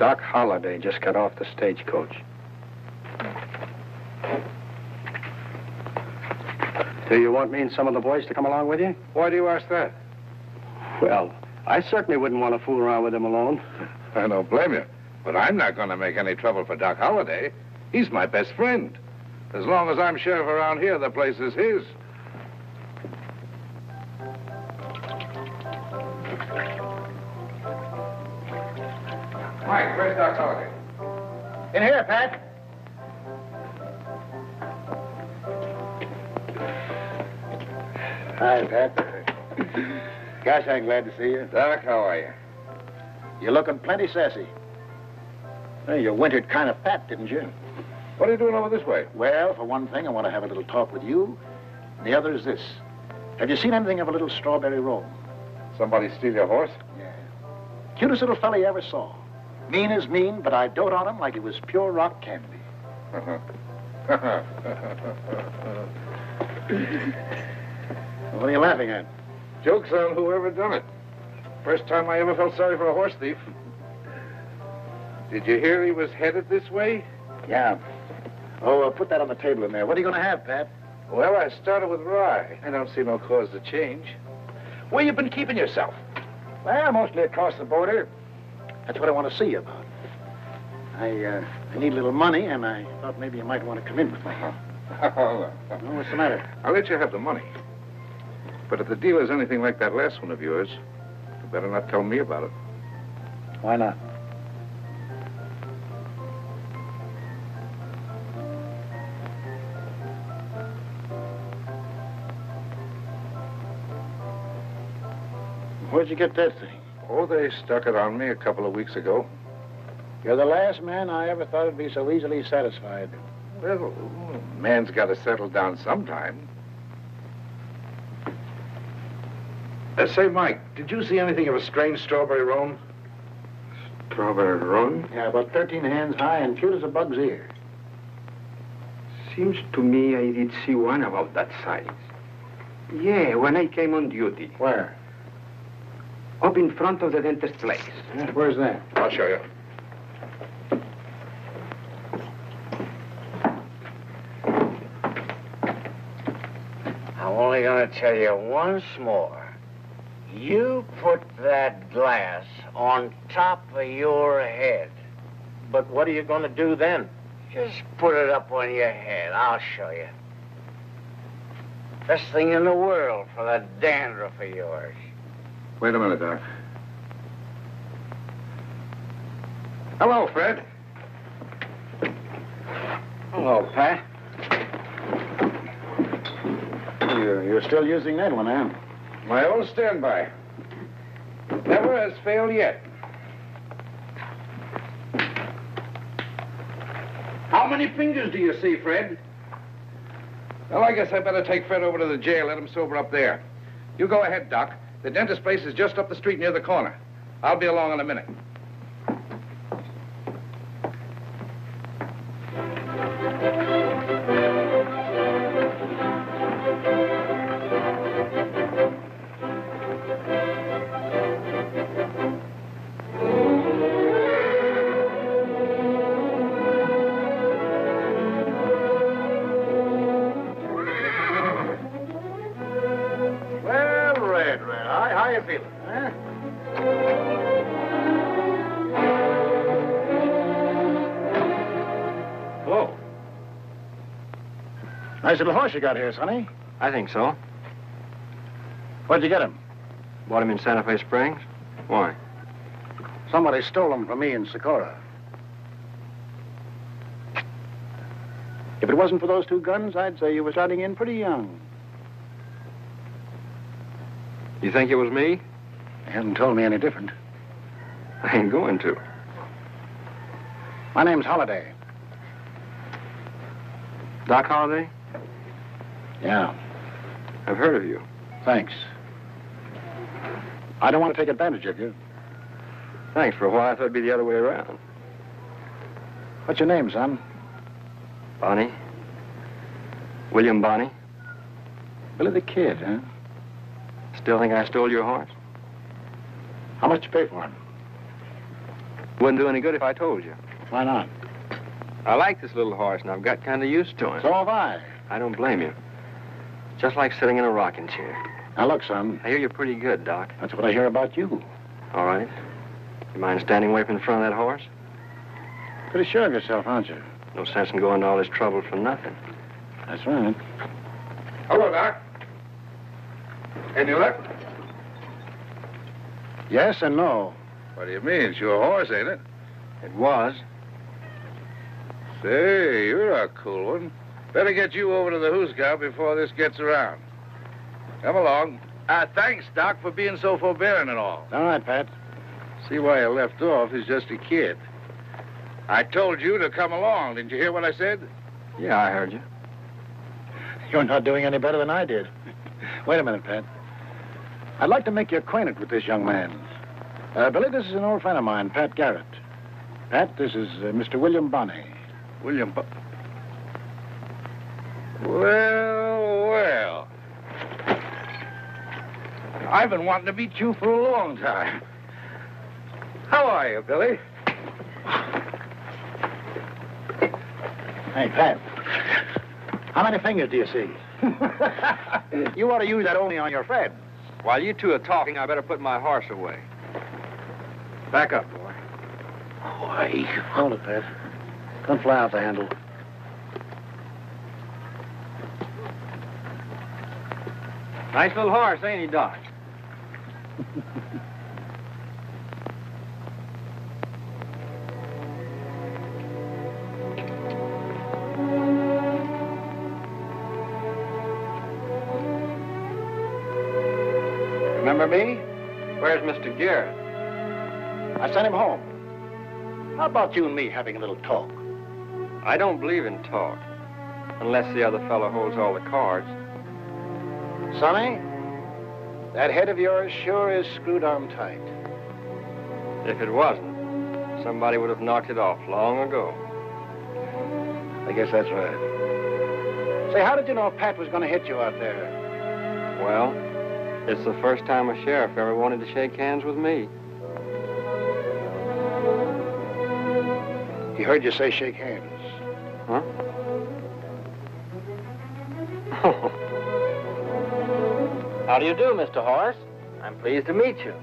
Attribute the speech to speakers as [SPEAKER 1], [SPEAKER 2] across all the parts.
[SPEAKER 1] Doc Holliday just got off the stagecoach. Do you want me and some of the boys to come along with you?
[SPEAKER 2] Why do you ask that?
[SPEAKER 1] Well, I certainly wouldn't want to fool around with him alone.
[SPEAKER 2] I don't blame you. But I'm not going to make any trouble for Doc Holliday. He's my best friend. As long as I'm sheriff around here, the place is his. Mike, where's Doc Holliday?
[SPEAKER 3] In here, Pat. Hi, Pat. Gosh, I'm glad to see you.
[SPEAKER 2] Doc, how are you?
[SPEAKER 3] You're looking plenty sassy. Hey, you wintered kind of fat, didn't you?
[SPEAKER 2] What are you doing over this way?
[SPEAKER 3] Well, for one thing, I want to have a little talk with you. And the other is this. Have you seen anything of a little strawberry roll?
[SPEAKER 2] Somebody steal your horse?
[SPEAKER 3] Yeah. Cutest little fella you ever saw. Mean as mean, but I dote on him like he was pure rock candy. What are you laughing at?
[SPEAKER 2] Joke's on whoever done it. First time I ever felt sorry for a horse thief. Did you hear he was headed this way?
[SPEAKER 3] Yeah. Oh, put that on the table in there. What are you going to have, Pat?
[SPEAKER 2] Well, I started with rye. I don't see no cause to change. Where you been keeping yourself?
[SPEAKER 3] Well, mostly across the border. That's what I want to see you about. I need a little money, and I thought maybe you might want to come in with me.
[SPEAKER 2] Oh,
[SPEAKER 3] What's the matter?
[SPEAKER 2] I'll let you have the money. But if the deal is anything like that last one of yours, you better not tell me about it.
[SPEAKER 3] Why not? Where'd you get that thing?
[SPEAKER 2] Oh, they stuck it on me a couple of weeks ago.
[SPEAKER 3] You're the last man I ever thought would be so easily satisfied.
[SPEAKER 2] Well, a man's got to settle down sometime. Say, Mike, did you see anything of a strange strawberry roan?
[SPEAKER 1] Strawberry roan?
[SPEAKER 3] Yeah, about 13 hands high and cute as a bug's ear.
[SPEAKER 1] Seems to me I did see one about that size. Yeah, when I came on duty.
[SPEAKER 3] Where?
[SPEAKER 1] Up in front of the dentist's place.
[SPEAKER 3] Yeah, where's that?
[SPEAKER 2] I'll show you.
[SPEAKER 4] I'm only going to tell you once more. You put that glass on top of your head.
[SPEAKER 3] But what are you going to do then?
[SPEAKER 4] Just put it up on your head. I'll show you. Best thing in the world for that dandruff of yours.
[SPEAKER 2] Wait a minute, Doc. Hello, Fred.
[SPEAKER 1] Hello, Pat.
[SPEAKER 3] You're still using that one, huh?
[SPEAKER 2] My old standby. Never has failed yet. How many fingers do you see, Fred? Well, I guess I better take Fred over to the jail, let him sober up there. You go ahead, Doc. The dentist place is just up the street near the corner. I'll be along in a minute.
[SPEAKER 3] How you feeling, huh?
[SPEAKER 1] Hello.
[SPEAKER 3] Nice little horse you got here, Sonny.
[SPEAKER 1] I think so.
[SPEAKER 3] Where'd you get him?
[SPEAKER 1] Bought him in Santa Fe Springs. Why?
[SPEAKER 3] Somebody stole him from me in Socorro. If it wasn't for those two guns, I'd say you were starting in pretty young.
[SPEAKER 1] You think it was me?
[SPEAKER 3] You haven't told me any different.
[SPEAKER 1] I ain't going to.
[SPEAKER 3] My name's Holliday.
[SPEAKER 1] Doc Holliday?
[SPEAKER 3] Yeah.
[SPEAKER 1] I've heard of you.
[SPEAKER 3] Thanks. I don't want to take advantage of you.
[SPEAKER 1] Thanks. For a while, I thought it'd be the other way around.
[SPEAKER 3] What's your name, son?
[SPEAKER 1] Bonnie. William Bonnie.
[SPEAKER 3] Billy the Kid, huh?
[SPEAKER 1] Still think I stole your horse?
[SPEAKER 3] How much did you pay for him?
[SPEAKER 5] Wouldn't do any good if I told you.
[SPEAKER 3] Why not?
[SPEAKER 5] I like this little horse, and I've got kind of used to him.
[SPEAKER 3] So have I.
[SPEAKER 5] I don't blame you. Just like sitting in a rocking chair.
[SPEAKER 3] Now, look, son.
[SPEAKER 5] I hear you're pretty good, Doc.
[SPEAKER 3] That's what I hear about you.
[SPEAKER 5] All right. You mind standing away from the front of that horse?
[SPEAKER 3] Pretty sure of yourself, aren't you?
[SPEAKER 5] No sense in going to all this trouble for nothing.
[SPEAKER 3] That's right.
[SPEAKER 2] Hello, Doc. Any luck?
[SPEAKER 3] Yes and no.
[SPEAKER 2] What do you mean? It's your horse, ain't it?
[SPEAKER 5] It was.
[SPEAKER 2] Say, you're a cool one. Better get you over to the hoosgow before this gets around. Come along. Thanks, Doc, for being so forbearing and all.
[SPEAKER 3] All right, Pat.
[SPEAKER 2] See why you left off. He's just a kid. I told you to come along. Didn't you hear what I said?
[SPEAKER 5] Yeah, I heard you.
[SPEAKER 3] You're not doing any better than I did. Wait a minute, Pat. I'd like to make you acquainted with this young man. Billy, this is an old friend of mine, Pat Garrett. Pat, this is Mr. William Bonney.
[SPEAKER 2] Well. I've been wanting to meet you for a long time. How are you, Billy?
[SPEAKER 3] Hey, Pat. How many fingers do you see? You ought to use that only on your friends.
[SPEAKER 5] While you two are talking, I better put my horse away. Back up, boy.
[SPEAKER 3] Boy. Hold it, Pat. Don't fly out the handle.
[SPEAKER 5] Nice little horse, ain't he, Doc?
[SPEAKER 3] Remember me?
[SPEAKER 5] Where's Mr. Garrett?
[SPEAKER 3] I sent him home. How about you and me having a little talk?
[SPEAKER 5] I don't believe in talk, unless the other fellow holds all the cards.
[SPEAKER 3] Sonny, that head of yours sure is screwed on tight.
[SPEAKER 5] If it wasn't, somebody would have knocked it off long ago.
[SPEAKER 3] I guess that's right. Say, how did you know Pat was going to hit you out there?
[SPEAKER 5] Well, it's the first time a sheriff ever wanted to shake hands with me.
[SPEAKER 3] He heard you say shake hands.
[SPEAKER 5] Huh? How do you do, Mr. Horace? I'm pleased to meet you.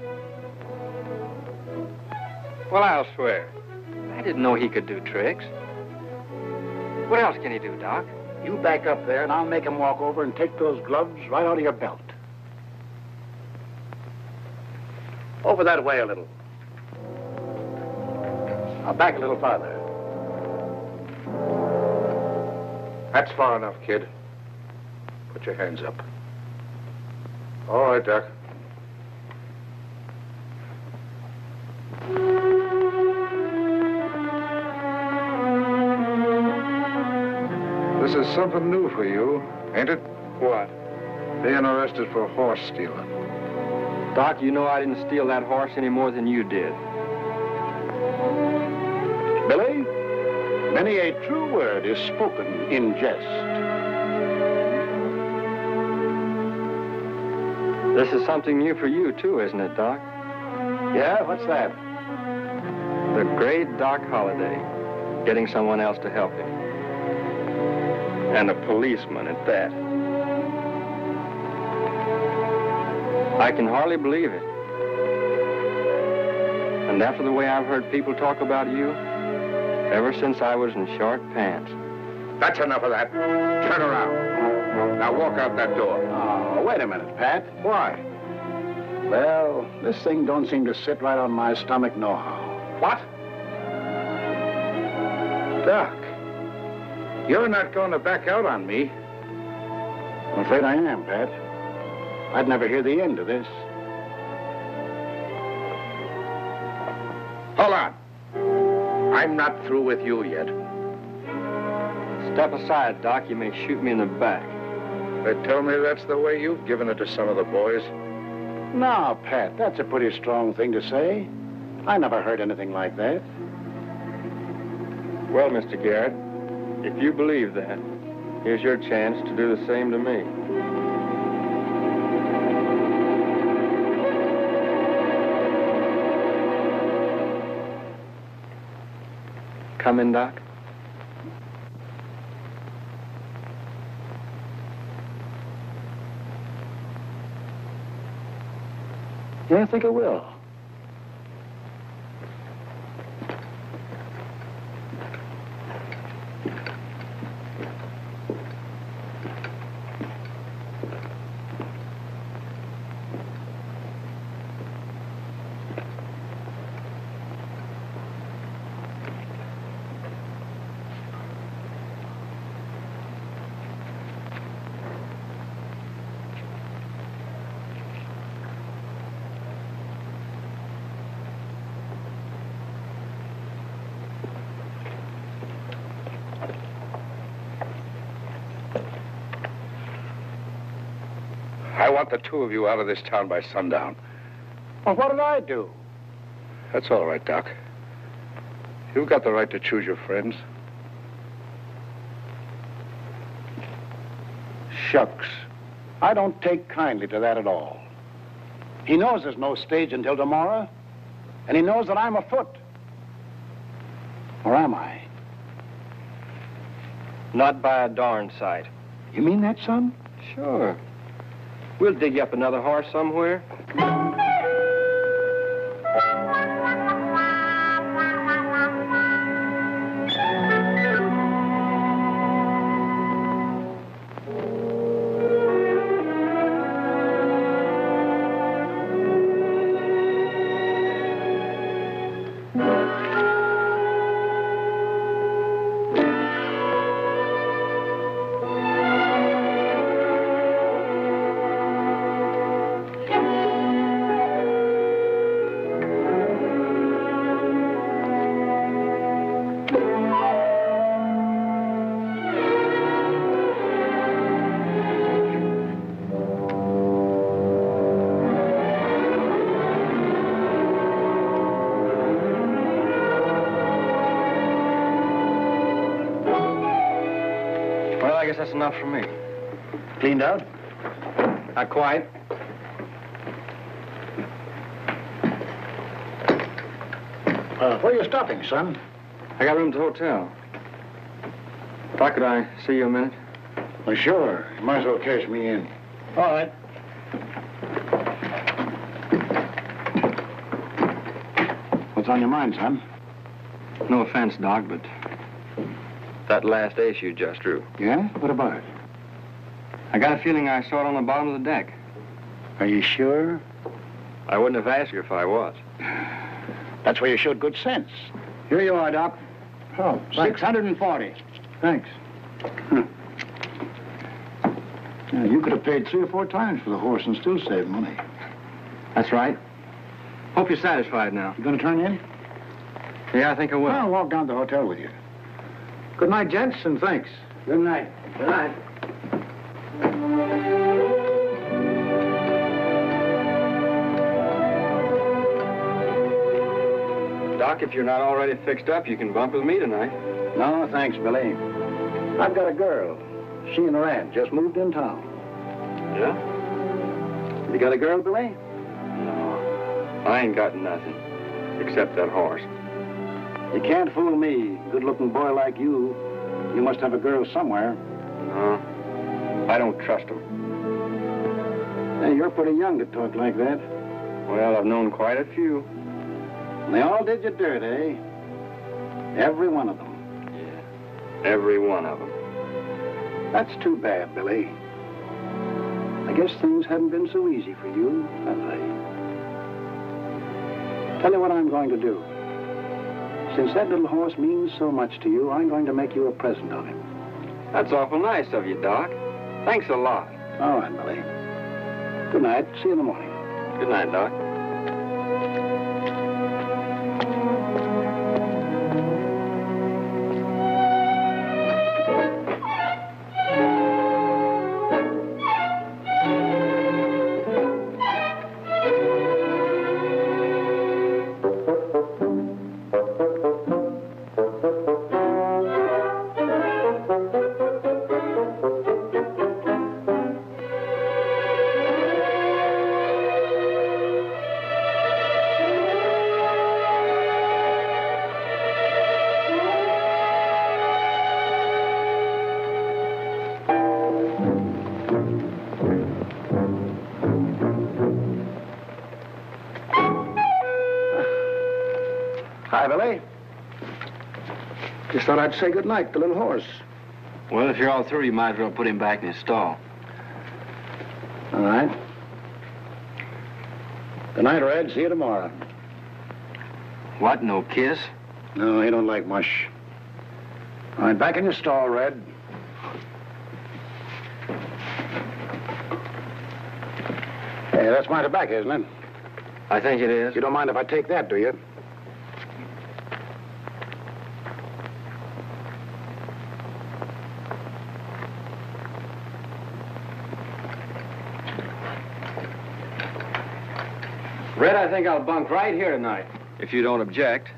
[SPEAKER 5] Well, I'll swear. I didn't know he could do tricks. What else can he do, Doc?
[SPEAKER 3] You back up there, and I'll make him walk over and take those gloves right out of your belt. Over that way a little. Now back a little farther. That's far enough, kid. Put your hands up.
[SPEAKER 2] All right, Doc. This is something new for you, ain't it?
[SPEAKER 5] What?
[SPEAKER 2] Being arrested for horse stealing.
[SPEAKER 5] Doc, you know I didn't steal that horse any more than you did.
[SPEAKER 3] Billy, many a true word is spoken in jest.
[SPEAKER 5] This is something new for you, too, isn't it, Doc?
[SPEAKER 3] Yeah, what's that?
[SPEAKER 5] The great Doc Holliday, getting someone else to help him. And a policeman at that. I can hardly believe it. And after the way I've heard people talk about you, ever since I was in short pants.
[SPEAKER 2] That's enough of that. Turn around. Now walk out that door.
[SPEAKER 3] Oh, wait a minute, Pat.
[SPEAKER 2] Why?
[SPEAKER 3] Well, this thing don't seem to sit right on my stomach nohow.
[SPEAKER 2] What? Doc, you're not going to back out on me.
[SPEAKER 3] I'm afraid I am, Pat. I'd never hear the end of this.
[SPEAKER 2] Hold on. I'm not through with you yet.
[SPEAKER 5] Step aside, Doc. You may shoot me in the back.
[SPEAKER 2] They tell me that's the way you've given it to some of the boys.
[SPEAKER 3] Now, Pat, that's a pretty strong thing to say. I never heard anything like that.
[SPEAKER 5] Well, Mr. Garrett, if you believe that, here's your chance to do the same to me. Come in, Doc.
[SPEAKER 3] Yeah, I think I will.
[SPEAKER 2] I want the two of you out of this town by sundown.
[SPEAKER 3] Well, what did I do?
[SPEAKER 2] That's all right, Doc. You've got the right to choose your friends.
[SPEAKER 3] Shucks. I don't take kindly to that at all. He knows there's no stage until tomorrow, and he knows that I'm afoot. Or am I?
[SPEAKER 5] Not by a darn sight.
[SPEAKER 3] You mean that, son?
[SPEAKER 5] Sure. We'll dig you up another horse somewhere. I guess that's enough for me.
[SPEAKER 3] Cleaned out?
[SPEAKER 5] Not quite.
[SPEAKER 3] Where are you stopping, son?
[SPEAKER 5] I got room at the hotel. Doc, could I see you a minute?
[SPEAKER 3] Well, sure. You might as well cash me in. All right. What's on your mind, son?
[SPEAKER 5] No offense, Doc, but that last ace you just drew.
[SPEAKER 3] Yeah? What about it?
[SPEAKER 5] I got a feeling I saw it on the bottom of the deck.
[SPEAKER 3] Are you sure?
[SPEAKER 5] I wouldn't have asked you if I was.
[SPEAKER 3] That's where you showed good sense.
[SPEAKER 6] Here you are, Doc.
[SPEAKER 3] Oh, thanks.
[SPEAKER 6] 640.
[SPEAKER 3] Thanks. Yeah, you could have paid 3 or 4 times for the horse and still saved money.
[SPEAKER 5] That's right. Hope you're satisfied now.
[SPEAKER 3] You gonna turn in?
[SPEAKER 5] Yeah, I think I will.
[SPEAKER 3] I'll walk down to the hotel with you. Good night, gents, and thanks.
[SPEAKER 6] Good night. Good night.
[SPEAKER 5] Doc, if you're not already fixed up, you can bump with me tonight.
[SPEAKER 3] No, thanks, Billy. I've got a girl. She and her aunt just moved in town.
[SPEAKER 5] Yeah?
[SPEAKER 3] You got a girl, Billy?
[SPEAKER 5] No. I ain't got nothing. Except that horse.
[SPEAKER 3] You can't fool me. Good-looking boy like you. You must have a girl somewhere.
[SPEAKER 5] No. I don't trust him.
[SPEAKER 3] Hey, you're pretty young to talk like that.
[SPEAKER 5] Well, I've known quite a few.
[SPEAKER 3] And they all did you dirt, eh? Every one of them.
[SPEAKER 5] Yeah. Every one of them.
[SPEAKER 3] That's too bad, Billy. I guess things haven't been so easy for you, have they? Tell you what I'm going to do. Since that little horse means so much to you, I'm going to make you a present of him.
[SPEAKER 5] That's awful nice of you, Doc. Thanks a lot.
[SPEAKER 3] All right, Billy. Good night. See you in the morning.
[SPEAKER 5] Good night, Doc.
[SPEAKER 3] Just thought I'd say goodnight to the little horse.
[SPEAKER 5] Well, if you're all through, you might as well put him back in his stall.
[SPEAKER 3] All right. Good night, Red. See you tomorrow.
[SPEAKER 5] What, no kiss?
[SPEAKER 3] No, he don't like mush. All right, back in your stall, Red. Hey, that's my tobacco, isn't it?
[SPEAKER 5] I think it is.
[SPEAKER 3] You don't mind if I take that, do you?
[SPEAKER 6] Red, I think I'll bunk right here tonight.
[SPEAKER 5] If you don't object.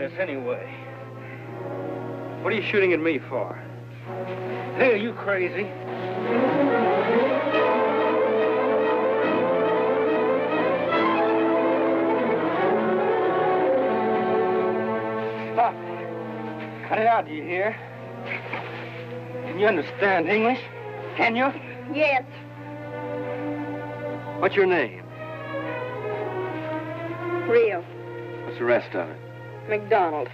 [SPEAKER 6] this anyway? What are you shooting at me for? Hey, are you crazy? Stop. Cut it out, do you hear? Can you understand English? Can you?
[SPEAKER 7] Yes.
[SPEAKER 6] What's your name?
[SPEAKER 7] Real.
[SPEAKER 6] What's the rest of it?
[SPEAKER 7] McDonald.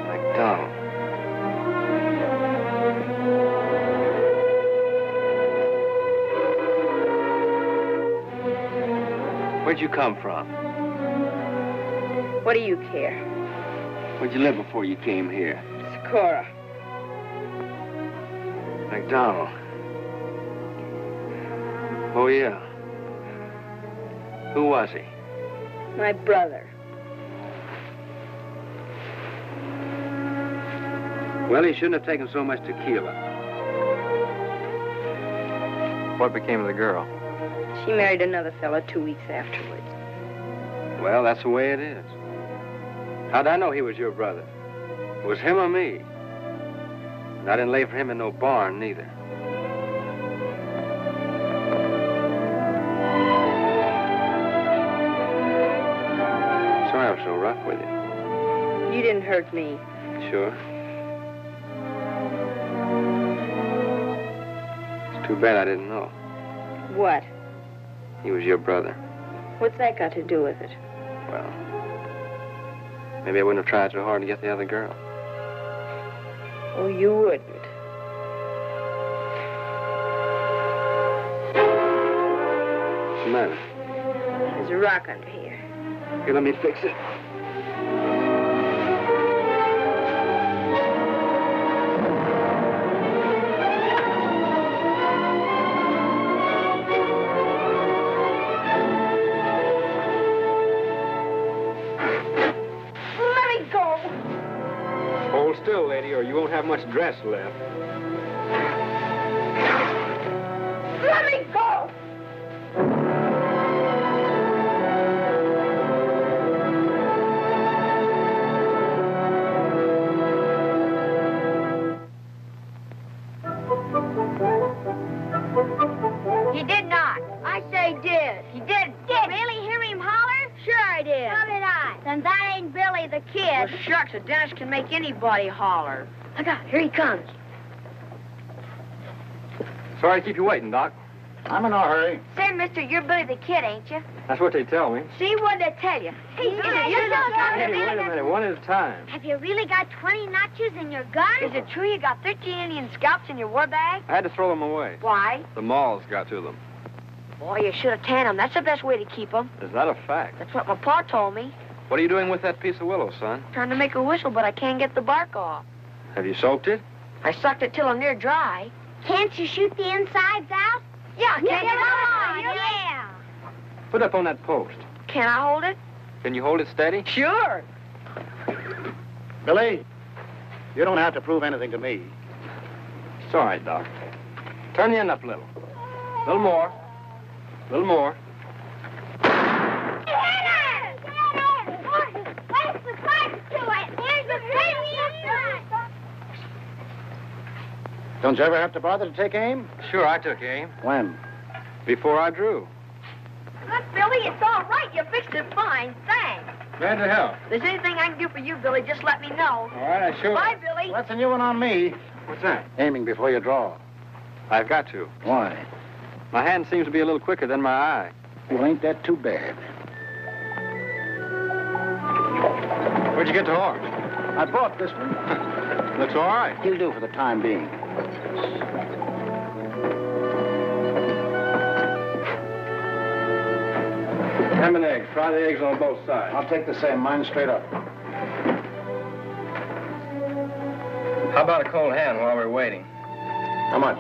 [SPEAKER 6] McDonald. Where'd you come from?
[SPEAKER 7] What do you care?
[SPEAKER 6] Where'd you live before you came here?
[SPEAKER 7] Socorro.
[SPEAKER 6] McDonald. Oh, yeah. Who was he?
[SPEAKER 7] My brother.
[SPEAKER 6] Well, he shouldn't have taken so much tequila.
[SPEAKER 5] What became of the girl?
[SPEAKER 7] She married another fellow 2 weeks afterwards.
[SPEAKER 6] Well, that's the way it is. How'd I know he was your brother? It was him or me. And I didn't lay for him in no barn, neither. Sorry I was so rough with you.
[SPEAKER 7] You didn't hurt me.
[SPEAKER 6] Sure. It's too bad I didn't know.
[SPEAKER 7] What?
[SPEAKER 6] He was your brother.
[SPEAKER 7] What's that got to do with it?
[SPEAKER 6] Well, maybe I wouldn't have tried so hard to get the other girl.
[SPEAKER 7] Oh, you wouldn't.
[SPEAKER 6] What's the matter?
[SPEAKER 7] There's a rock under here.
[SPEAKER 6] Here, let me fix it.
[SPEAKER 7] Let me go.
[SPEAKER 5] Hold still, lady, or you won't have much dress left.
[SPEAKER 7] Let me go.
[SPEAKER 8] He did not. I say did. He did. Really hear him holler?
[SPEAKER 7] Sure I did.
[SPEAKER 8] So did I. Then that ain't Billy the Kid.
[SPEAKER 7] Well, shucks, a dentist can make anybody holler.
[SPEAKER 8] Look out, here he comes.
[SPEAKER 5] Sorry to keep you waiting, Doc.
[SPEAKER 3] I'm in no hurry.
[SPEAKER 8] Say, mister, you're Billy the Kid, ain't you?
[SPEAKER 5] That's what they tell me.
[SPEAKER 8] See what they tell you. Hey,
[SPEAKER 5] Hey, wait a minute, one at a time.
[SPEAKER 8] Have you really got 20 notches in your gun?
[SPEAKER 7] Is it true you got 13 Indian scalps in your war bag?
[SPEAKER 5] I had to throw them away.
[SPEAKER 7] Why?
[SPEAKER 5] The malls got to them.
[SPEAKER 7] Boy, you should have tanned them. That's the best way to keep them.
[SPEAKER 5] Is that a fact?
[SPEAKER 7] That's what my pa told me.
[SPEAKER 6] What are you doing with that piece of willow, son?
[SPEAKER 7] Trying to make a whistle, but I can't get the bark off.
[SPEAKER 6] Have you soaked it?
[SPEAKER 7] I sucked it till I'm near dry.
[SPEAKER 8] Can't you shoot the insides out?
[SPEAKER 7] Yeah, can't
[SPEAKER 8] Come
[SPEAKER 7] get it
[SPEAKER 8] on,
[SPEAKER 7] out.
[SPEAKER 8] yeah.
[SPEAKER 6] Put it up on that post.
[SPEAKER 7] Can I hold it?
[SPEAKER 6] Can you hold it steady?
[SPEAKER 7] Sure.
[SPEAKER 3] Billy, you don't have to prove anything to me.
[SPEAKER 5] It's all right, Doc. Turn the end up a little. A little more. A little more.
[SPEAKER 8] Where's the parts to it? Here's the
[SPEAKER 3] Don't you ever have to bother to take aim?
[SPEAKER 6] Sure, I took aim.
[SPEAKER 3] When?
[SPEAKER 6] Before I drew.
[SPEAKER 7] Look, Billy, it's all right. You fixed it fine. Thanks.
[SPEAKER 6] Glad to help.
[SPEAKER 7] If there's anything I can do for you, Billy, just let me know.
[SPEAKER 6] All right, I sure.
[SPEAKER 7] Bye, Billy.
[SPEAKER 3] That's a new one on me.
[SPEAKER 6] What's that?
[SPEAKER 3] Aiming before you draw.
[SPEAKER 6] I've got to.
[SPEAKER 3] Why?
[SPEAKER 6] My hand seems to be a little quicker than my eye.
[SPEAKER 3] Well, ain't that too bad?
[SPEAKER 6] Where'd you get the horse?
[SPEAKER 3] I bought this one.
[SPEAKER 6] Looks all right.
[SPEAKER 3] He'll do for the time being.
[SPEAKER 6] Ham and eggs. Fry the eggs on both sides.
[SPEAKER 3] I'll take the same. Mine straight up.
[SPEAKER 6] How about a cold hand while we're waiting?
[SPEAKER 3] How much?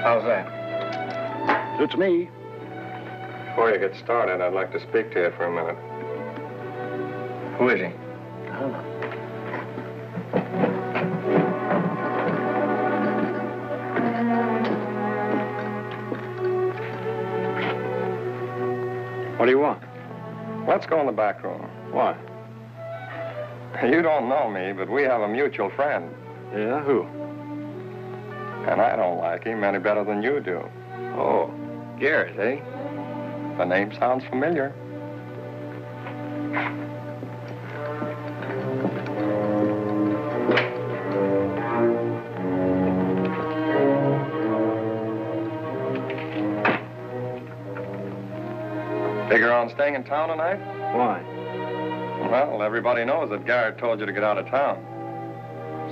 [SPEAKER 6] How's that?
[SPEAKER 3] Suits me.
[SPEAKER 5] Before you get started, I'd like to speak to you for a minute.
[SPEAKER 6] Who is he?
[SPEAKER 3] I don't know.
[SPEAKER 6] What do you want?
[SPEAKER 5] Let's go in the back room.
[SPEAKER 6] What?
[SPEAKER 5] You don't know me, but we have a mutual friend.
[SPEAKER 6] Yeah, who?
[SPEAKER 5] And I don't like him any better than you do.
[SPEAKER 6] Oh, Garrett, eh?
[SPEAKER 5] The name sounds familiar. Figure on staying in town tonight?
[SPEAKER 6] Why?
[SPEAKER 5] Well, everybody knows that Garrett told you to get out of town.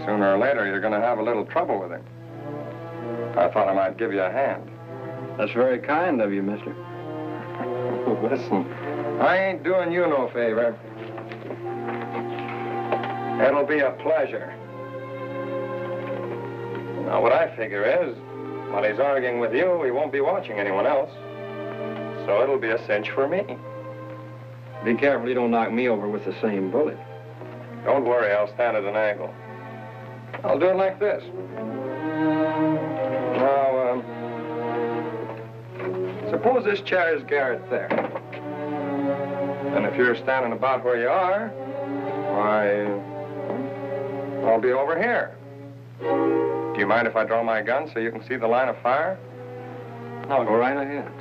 [SPEAKER 5] Sooner or later, you're going to have a little trouble with him. I thought I might give you a hand.
[SPEAKER 6] That's very kind of you, mister.
[SPEAKER 5] Listen, I ain't doing you no favor. It'll be a pleasure. Now, what I figure is, while he's arguing with you, he won't be watching anyone else. So it'll be a cinch for me.
[SPEAKER 6] Be careful you don't knock me over with the same bullet.
[SPEAKER 5] Don't worry, I'll stand at an angle. I'll do it like this. Now, suppose this chair is Garrett there. And if you're standing about where you are, why, I'll be over here. Do you mind if I draw my gun so you can see the line of fire?
[SPEAKER 6] I'll go right ahead.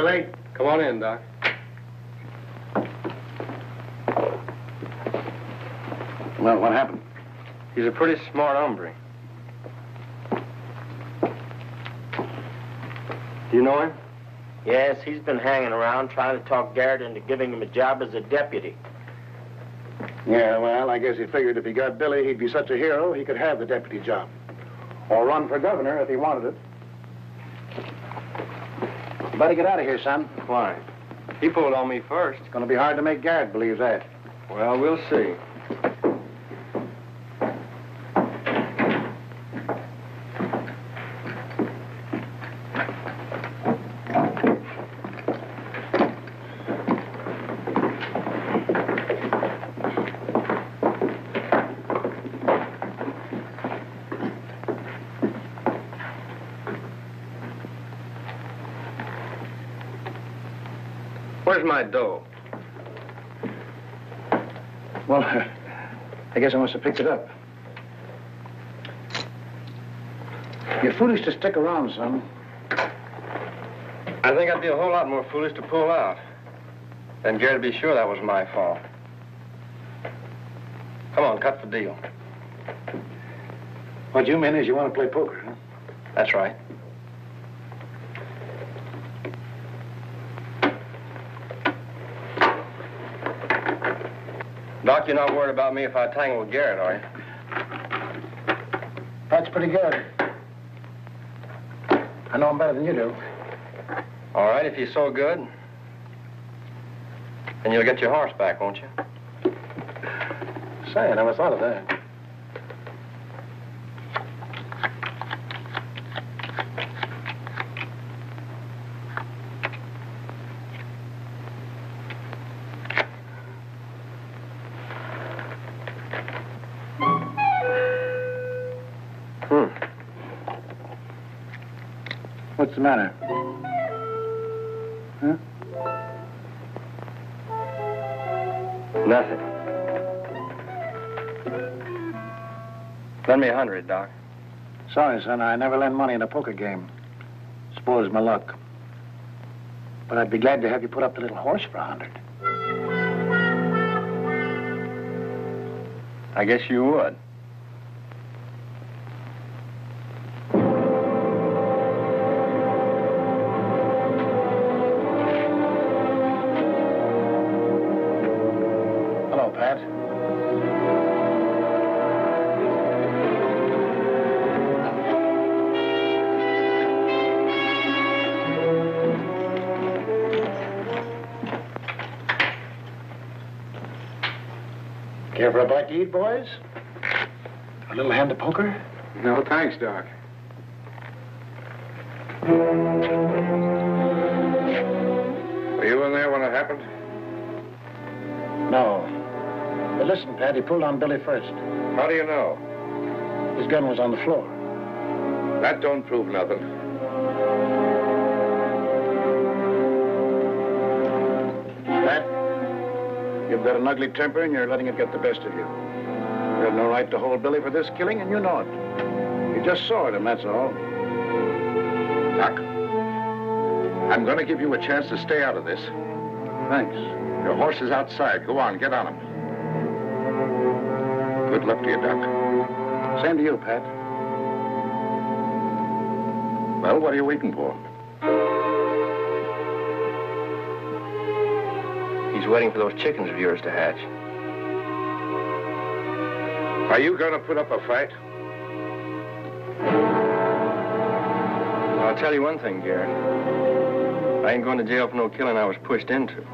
[SPEAKER 3] Billy.
[SPEAKER 6] Come on in, Doc.
[SPEAKER 3] Well, what happened?
[SPEAKER 6] He's a pretty smart hombre. You know him?
[SPEAKER 4] Yes, he's been hanging around trying to talk Garrett into giving him a job as a deputy.
[SPEAKER 3] Yeah, well, I guess he figured if he got Billy, he'd be such a hero, he could have the deputy job. Or run for governor if he wanted it. You better get out of here, son.
[SPEAKER 6] Why? He pulled on me first.
[SPEAKER 3] It's going to be hard to make Garrett believe that.
[SPEAKER 6] Well, we'll see. Where's my dough?
[SPEAKER 3] Well, I guess I must have picked it up. You're foolish to stick around, son.
[SPEAKER 6] I think I'd be a whole lot more foolish to pull out. And Garrett be sure that was my fault. Come on, cut the deal.
[SPEAKER 3] What you mean is you want to play poker, huh?
[SPEAKER 6] That's right. Doc, you're not worried about me if I tangle with Garrett, are you?
[SPEAKER 3] That's pretty good. I know him better than you do.
[SPEAKER 6] All right, if he's so good. Then you'll get your horse back, won't you?
[SPEAKER 3] Say, I never thought of that. What's the matter? Huh?
[SPEAKER 6] Nothing. Lend me $100, Doc.
[SPEAKER 3] Sorry, son, I never lend money in a poker game. Spoils my luck. But I'd be glad to have you put up the little horse for $100.
[SPEAKER 6] I guess you would.
[SPEAKER 3] Hello, Pat. Care for a bite to eat, boys? A little hand of poker?
[SPEAKER 2] No, thanks, Doc. Were you in there when it happened?
[SPEAKER 3] No. But listen, Pat, he pulled on Billy first.
[SPEAKER 2] How do you know?
[SPEAKER 3] His gun was on the floor.
[SPEAKER 2] That don't prove nothing.
[SPEAKER 3] Pat, you've got an ugly temper and you're letting it get the best of you. You had no right to hold Billy for this killing, and you know it. You just saw him, that's all.
[SPEAKER 2] Doc, I'm going to give you a chance to stay out of this.
[SPEAKER 3] Thanks.
[SPEAKER 2] Your horse is outside. Go on, get on him. Good luck to you, Doc.
[SPEAKER 3] Same to you, Pat.
[SPEAKER 2] Well, what are you waiting for?
[SPEAKER 6] He's waiting for those chickens of yours to hatch.
[SPEAKER 2] Are you going to put up a fight?
[SPEAKER 6] I'll tell you one thing, Garrett. I ain't going to jail for no killing I was pushed into.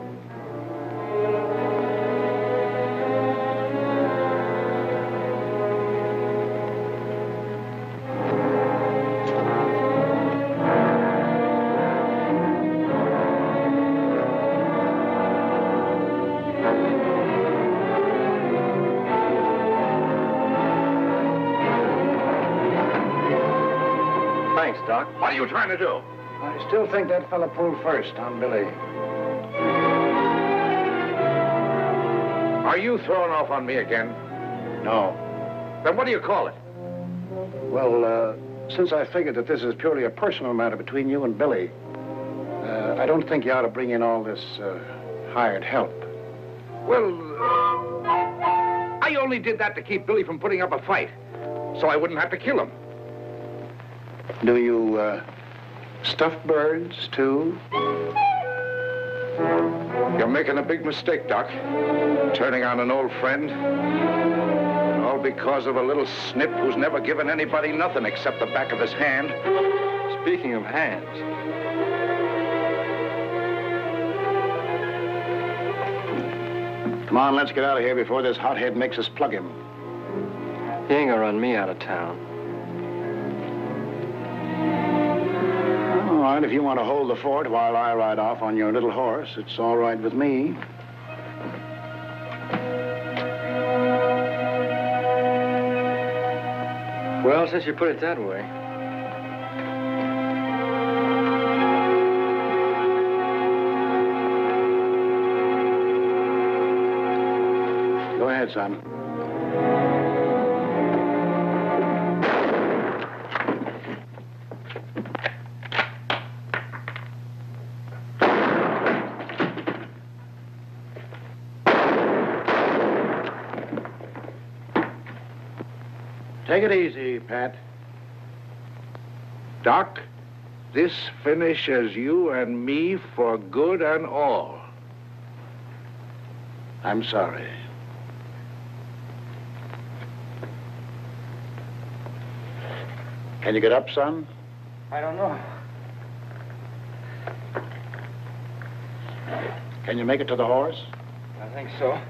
[SPEAKER 6] Thanks, Doc.
[SPEAKER 2] What are you trying to do?
[SPEAKER 3] I still think that fella pulled first on Billy.
[SPEAKER 2] Are you throwing off on me again?
[SPEAKER 3] No.
[SPEAKER 2] Then what do you call it?
[SPEAKER 3] Well, since I figured that this is purely a personal matter between you and Billy, But I don't think you ought to bring in all this hired help.
[SPEAKER 2] Well, I only did that to keep Billy from putting up a fight, so I wouldn't have to kill him.
[SPEAKER 3] Do you stuff birds, too?
[SPEAKER 2] You're making a big mistake, Doc. Turning on an old friend. And all because of a little snip who's never given anybody nothing except the back of his hand.
[SPEAKER 6] Speaking of hands,
[SPEAKER 3] Come on, let's get out of here before this hothead makes us plug him.
[SPEAKER 6] he ain't gonna run me out of town.
[SPEAKER 3] All right, if you want to hold the fort while I ride off on your little horse, it's all right with me.
[SPEAKER 6] Well, since you put it that way.
[SPEAKER 3] Go ahead, son. Take it easy, Pat.
[SPEAKER 2] Doc, this finishes you and me for good and all.
[SPEAKER 3] I'm sorry. Can you get up, son?
[SPEAKER 6] I don't know.
[SPEAKER 3] Can you make it to the horse?
[SPEAKER 6] I think so.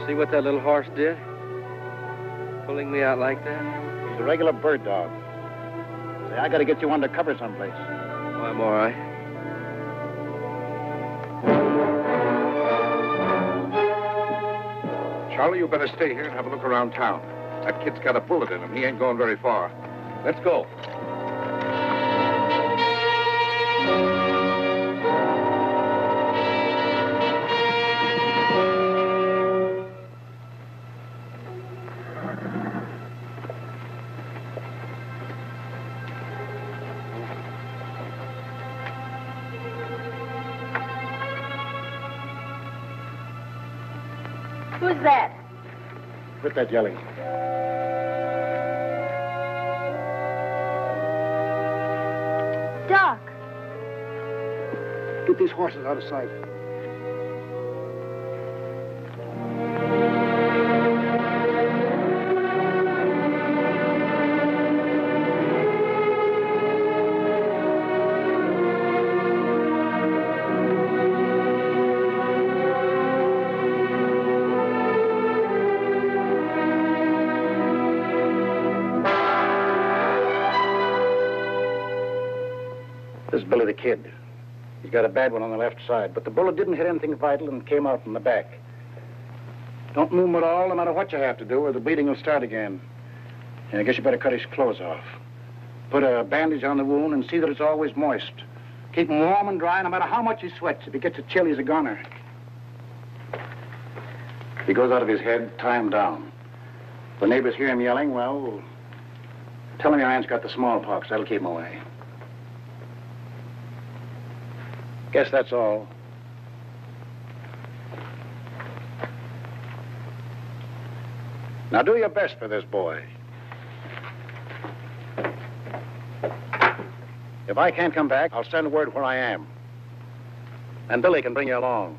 [SPEAKER 6] See what that little horse did? Pulling me out like that?
[SPEAKER 3] He's a regular bird dog. Say, I gotta get you under cover someplace.
[SPEAKER 6] Oh, I'm all right.
[SPEAKER 2] Charlie, you better stay here and have a look around town. That kid's got a bullet in him. He ain't going very far. Let's go.
[SPEAKER 7] Who's that?
[SPEAKER 3] Quit that yelling.
[SPEAKER 7] Doc.
[SPEAKER 3] Get these horses out of sight. This is Billy the Kid. He's got a bad one on the left side, but the bullet didn't hit anything vital and came out from the back. Don't move him at all, no matter what you have to do, or the bleeding will start again. And I guess you better cut his clothes off. Put a bandage on the wound and see that it's always moist. Keep him warm and dry no matter how much he sweats. If he gets a chill, he's a goner. If he goes out of his head, tie him down. If the neighbors hear him yelling, well, tell him your aunt's got the smallpox. That'll keep him away. Guess that's all. Now do your best for this boy. If I can't come back, I'll send word where I am. And Billy can bring you along.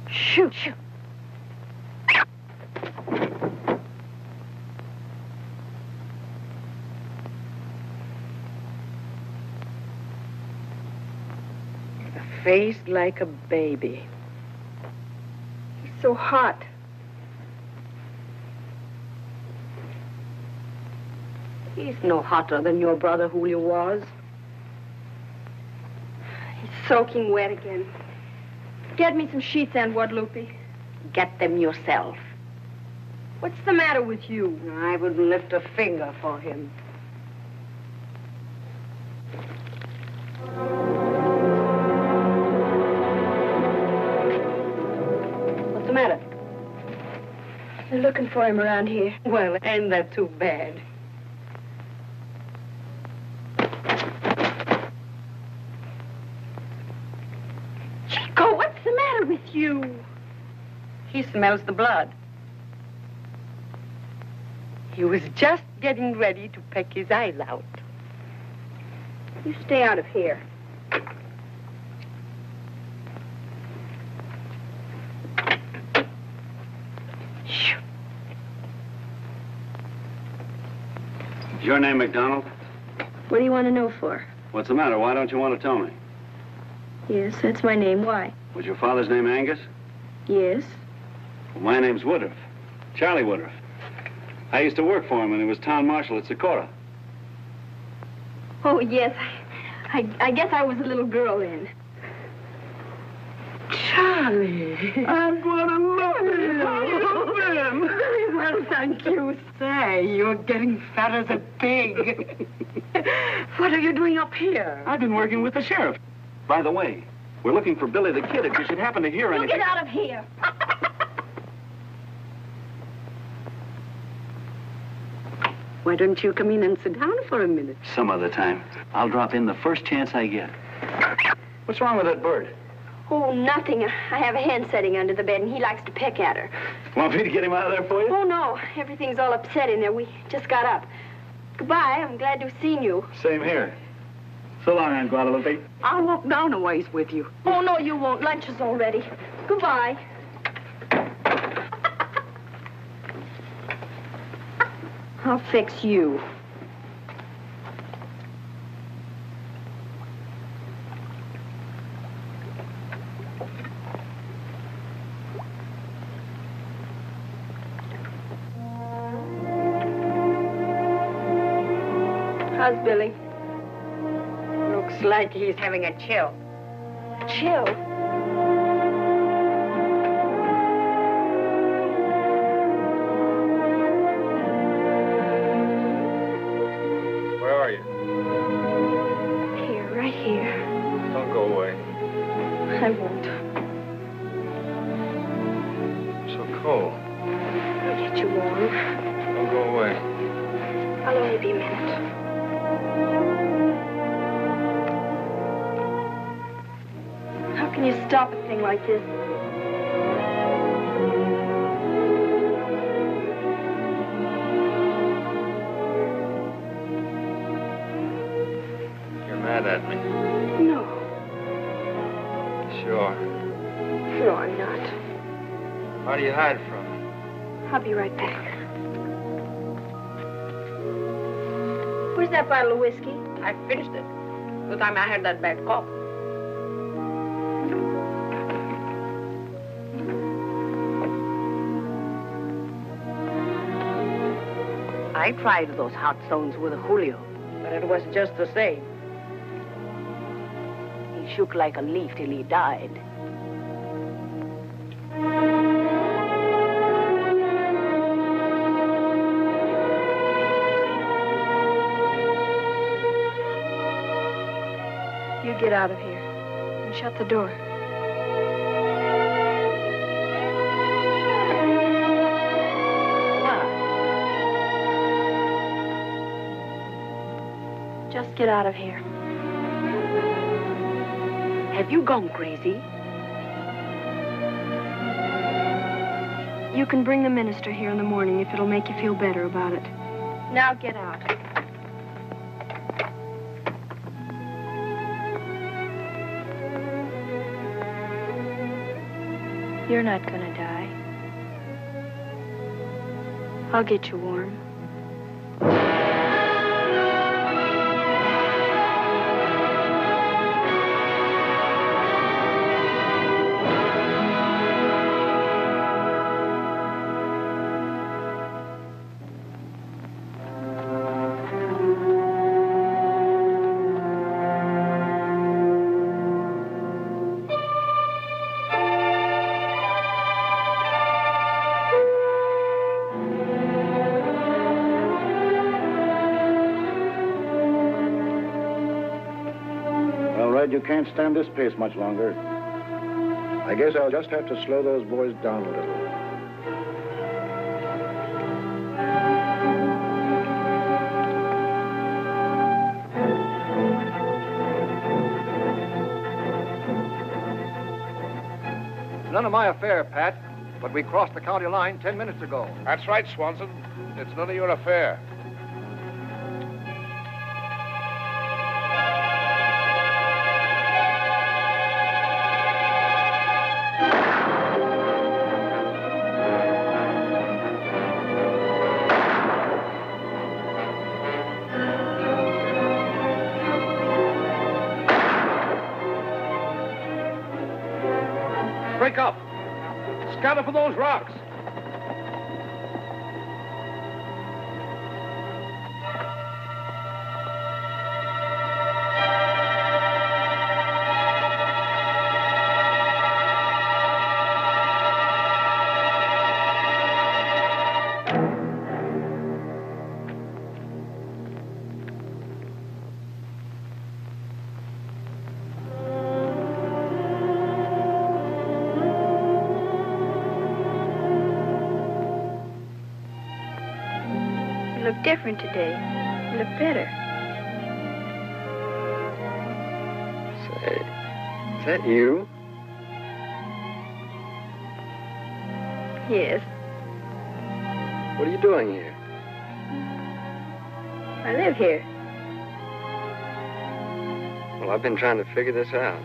[SPEAKER 8] Shoot, shoot.
[SPEAKER 9] A face like a baby.
[SPEAKER 8] He's so hot.
[SPEAKER 9] He's no hotter than your brother Julio was.
[SPEAKER 8] He's soaking wet again. Get me some sheets and Guadalupe.
[SPEAKER 9] Get them yourself.
[SPEAKER 8] What's the matter with you?
[SPEAKER 9] I wouldn't lift a finger for him. What's the matter?
[SPEAKER 8] They're looking for him around here.
[SPEAKER 9] Well, ain't that too bad?
[SPEAKER 8] Chico, what's the matter with you?
[SPEAKER 9] He smells the blood. He was just getting ready to peck his eyes out.
[SPEAKER 8] You stay out of here.
[SPEAKER 6] Is your name McDonald?
[SPEAKER 8] What do you want to know for?
[SPEAKER 6] What's the matter? Why don't you want to tell me?
[SPEAKER 8] Yes, that's my name. Why?
[SPEAKER 6] Was your father's name Angus?
[SPEAKER 8] Yes.
[SPEAKER 6] Well, my name's Woodruff. Charlie Woodruff. I used to work for him when he was town marshal at Socorro.
[SPEAKER 8] Oh, yes. I guess I was a little girl then.
[SPEAKER 9] Charlie!
[SPEAKER 6] I'm gonna love you! How you been?
[SPEAKER 9] Very well, thank you. Say, you're getting fat as a pig. What are you doing up here?
[SPEAKER 6] I've been working with the sheriff. By the way, we're looking for Billy the Kid if you should happen to hear
[SPEAKER 8] You
[SPEAKER 6] anything.
[SPEAKER 8] get out of here.
[SPEAKER 9] Why don't you come in and sit down for a minute?
[SPEAKER 6] Some other time. I'll drop in the first chance I get. What's wrong with that bird?
[SPEAKER 8] Oh, nothing. I have a hen sitting under the bed, and he likes to peck at her.
[SPEAKER 6] Want me to get him out of there for you?
[SPEAKER 8] Oh, no. Everything's all upset in there. We just got up. Goodbye. I'm glad to have seen you.
[SPEAKER 6] Same here. So long, Aunt Guadalupe.
[SPEAKER 9] I'll walk down a ways with you.
[SPEAKER 8] Oh, no, you won't. Lunch is all ready. Goodbye. I'll fix you. How's Billy?
[SPEAKER 9] Looks like he's having a chill.
[SPEAKER 8] Chill.
[SPEAKER 5] Where are you?
[SPEAKER 8] Here, right here.
[SPEAKER 5] Don't go away.
[SPEAKER 8] I won't.
[SPEAKER 5] So cold.
[SPEAKER 8] I'll get you warm.
[SPEAKER 5] Don't go away.
[SPEAKER 8] I'll only be a minute. How can you stop a thing like this?
[SPEAKER 5] You're mad at me.
[SPEAKER 8] No.
[SPEAKER 5] Sure.
[SPEAKER 8] No, I'm not.
[SPEAKER 5] Why do you hide from me?
[SPEAKER 8] I'll be right back. Where's that bottle of whiskey?
[SPEAKER 9] I finished it. The time I had that bad cough. I tried those hot stones with Julio, but it was just the same. He shook like a leaf till he died.
[SPEAKER 8] You get out of here and shut the door. Just get out of here.
[SPEAKER 9] Have you gone crazy?
[SPEAKER 8] You can bring the minister here in the morning if it'll make you feel better about it. Now get out. You're not gonna die. I'll get you warm.
[SPEAKER 3] You can't stand this pace much longer. I guess I'll just have to slow those boys down a little.
[SPEAKER 10] It's none of my affair, Pat, but we crossed the county line 10 minutes ago.
[SPEAKER 2] That's right, Swanson. It's none of your affair. Break up. Scatter for those rocks.
[SPEAKER 8] You look different today. You look better.
[SPEAKER 6] Say, is that you?
[SPEAKER 8] Yes,
[SPEAKER 6] What are you doing here?
[SPEAKER 8] I live here.
[SPEAKER 6] Well, I've been trying to figure this out.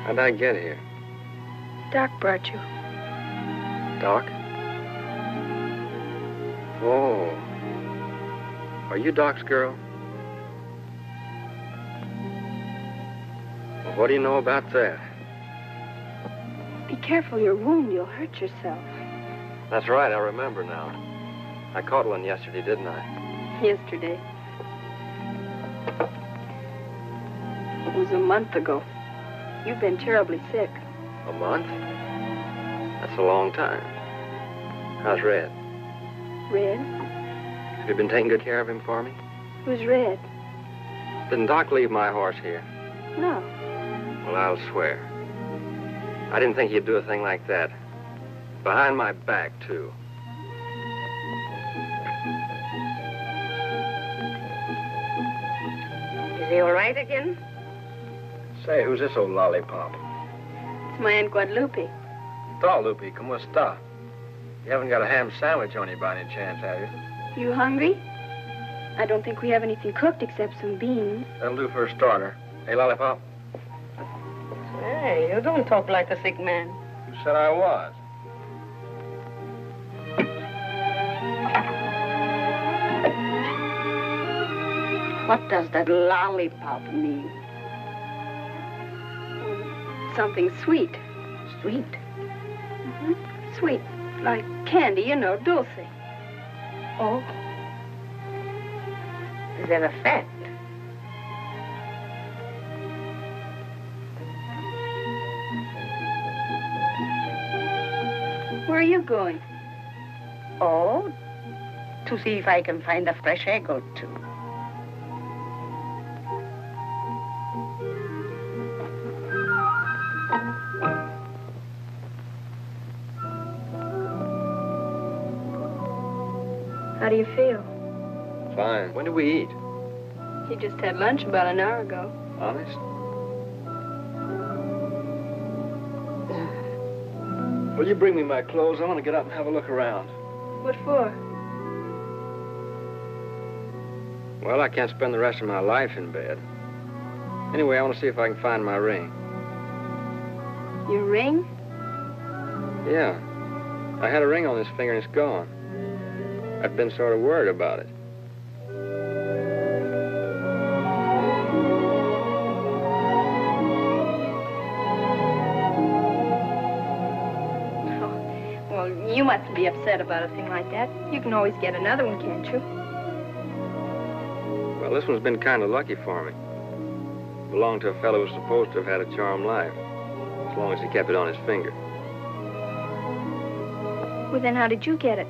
[SPEAKER 6] How'd I get here?
[SPEAKER 8] Doc brought you.
[SPEAKER 6] Doc? Oh. Are you Doc's girl? Well, what do you know about that?
[SPEAKER 8] Be careful your wound. You'll hurt yourself.
[SPEAKER 6] That's right, I remember now. I caught one yesterday, didn't I?
[SPEAKER 8] Yesterday. It was a month ago. You've been terribly sick.
[SPEAKER 6] A month? That's a long time. How's Red?
[SPEAKER 8] Red?
[SPEAKER 6] Have you been taking good care of him for me?
[SPEAKER 8] Who's Red?
[SPEAKER 6] Didn't Doc leave my horse here?
[SPEAKER 8] No.
[SPEAKER 6] Well, I'll swear. I didn't think he'd do a thing like that. Behind my back, too.
[SPEAKER 9] Is he all right again?
[SPEAKER 6] Say, who's this old lollipop?
[SPEAKER 8] It's my Aunt Guadalupe.
[SPEAKER 6] Tall, Lupe, como esta? You haven't got a ham sandwich on you by any chance, have you?
[SPEAKER 8] You hungry? I don't think we have anything cooked except some beans.
[SPEAKER 6] That'll do for a starter. Hey, lollipop?
[SPEAKER 9] Hey, you don't talk like a sick man.
[SPEAKER 6] You said I was.
[SPEAKER 9] What does that lollipop mean?
[SPEAKER 8] Something sweet.
[SPEAKER 9] Sweet?
[SPEAKER 8] Sweet. Like candy, you know, dulce.
[SPEAKER 9] Oh. Is that a fact?
[SPEAKER 8] Where are you going?
[SPEAKER 9] Oh, to see if I can find a fresh egg or two.
[SPEAKER 8] How do you feel?
[SPEAKER 6] Fine. When did we eat?
[SPEAKER 8] You just had lunch about an hour ago.
[SPEAKER 6] Honest? Will you bring me my clothes? I want to get up and have a look around.
[SPEAKER 8] What for?
[SPEAKER 6] Well, I can't spend the rest of my life in bed. Anyway, I want to see if I can find my ring.
[SPEAKER 8] Your ring?
[SPEAKER 6] Yeah. I had a ring on this finger and it's gone. I've been sort of worried about it.
[SPEAKER 8] You mustn't be upset about a thing like that. You can always get another one, can't you?
[SPEAKER 6] Well, this one's been kind of lucky for me. Belonged to a fellow who was supposed to have had a charmed life, as long as he kept it on his finger.
[SPEAKER 8] Well, then how did you get it?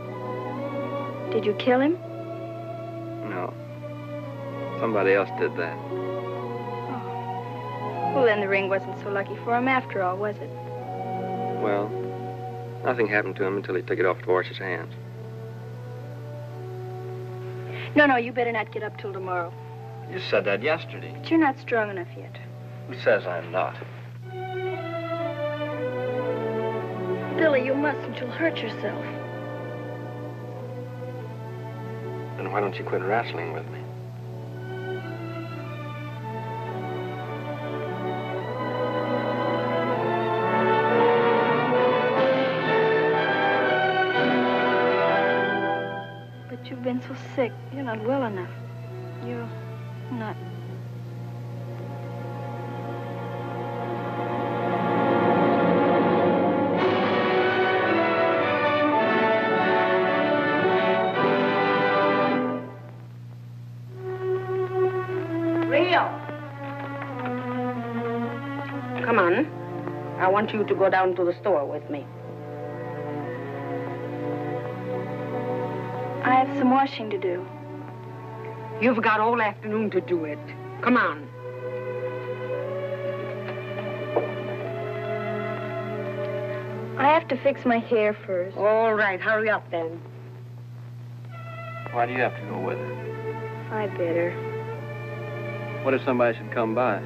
[SPEAKER 8] Did you kill him?
[SPEAKER 6] No. Somebody else did that.
[SPEAKER 8] Oh. Well, then the ring wasn't so lucky for him after all, was it?
[SPEAKER 6] Well, nothing happened to him until he took it off to wash his hands.
[SPEAKER 8] No, you better not get up till tomorrow.
[SPEAKER 6] You said that yesterday.
[SPEAKER 8] But you're not strong enough yet.
[SPEAKER 6] Who says I'm not?
[SPEAKER 8] Billy, you mustn't. You'll hurt yourself.
[SPEAKER 6] Then why don't you quit wrestling with me?
[SPEAKER 8] You've been so sick. You're not well enough. You're not...
[SPEAKER 9] Rio! Come on. I want you to go down to the store with me.
[SPEAKER 8] I have some washing to do.
[SPEAKER 9] You've got all afternoon to do it. Come on.
[SPEAKER 8] I have to fix my hair first.
[SPEAKER 9] All right, hurry up then.
[SPEAKER 6] Why do you have to go with her?
[SPEAKER 8] I better.
[SPEAKER 6] What if somebody should come by?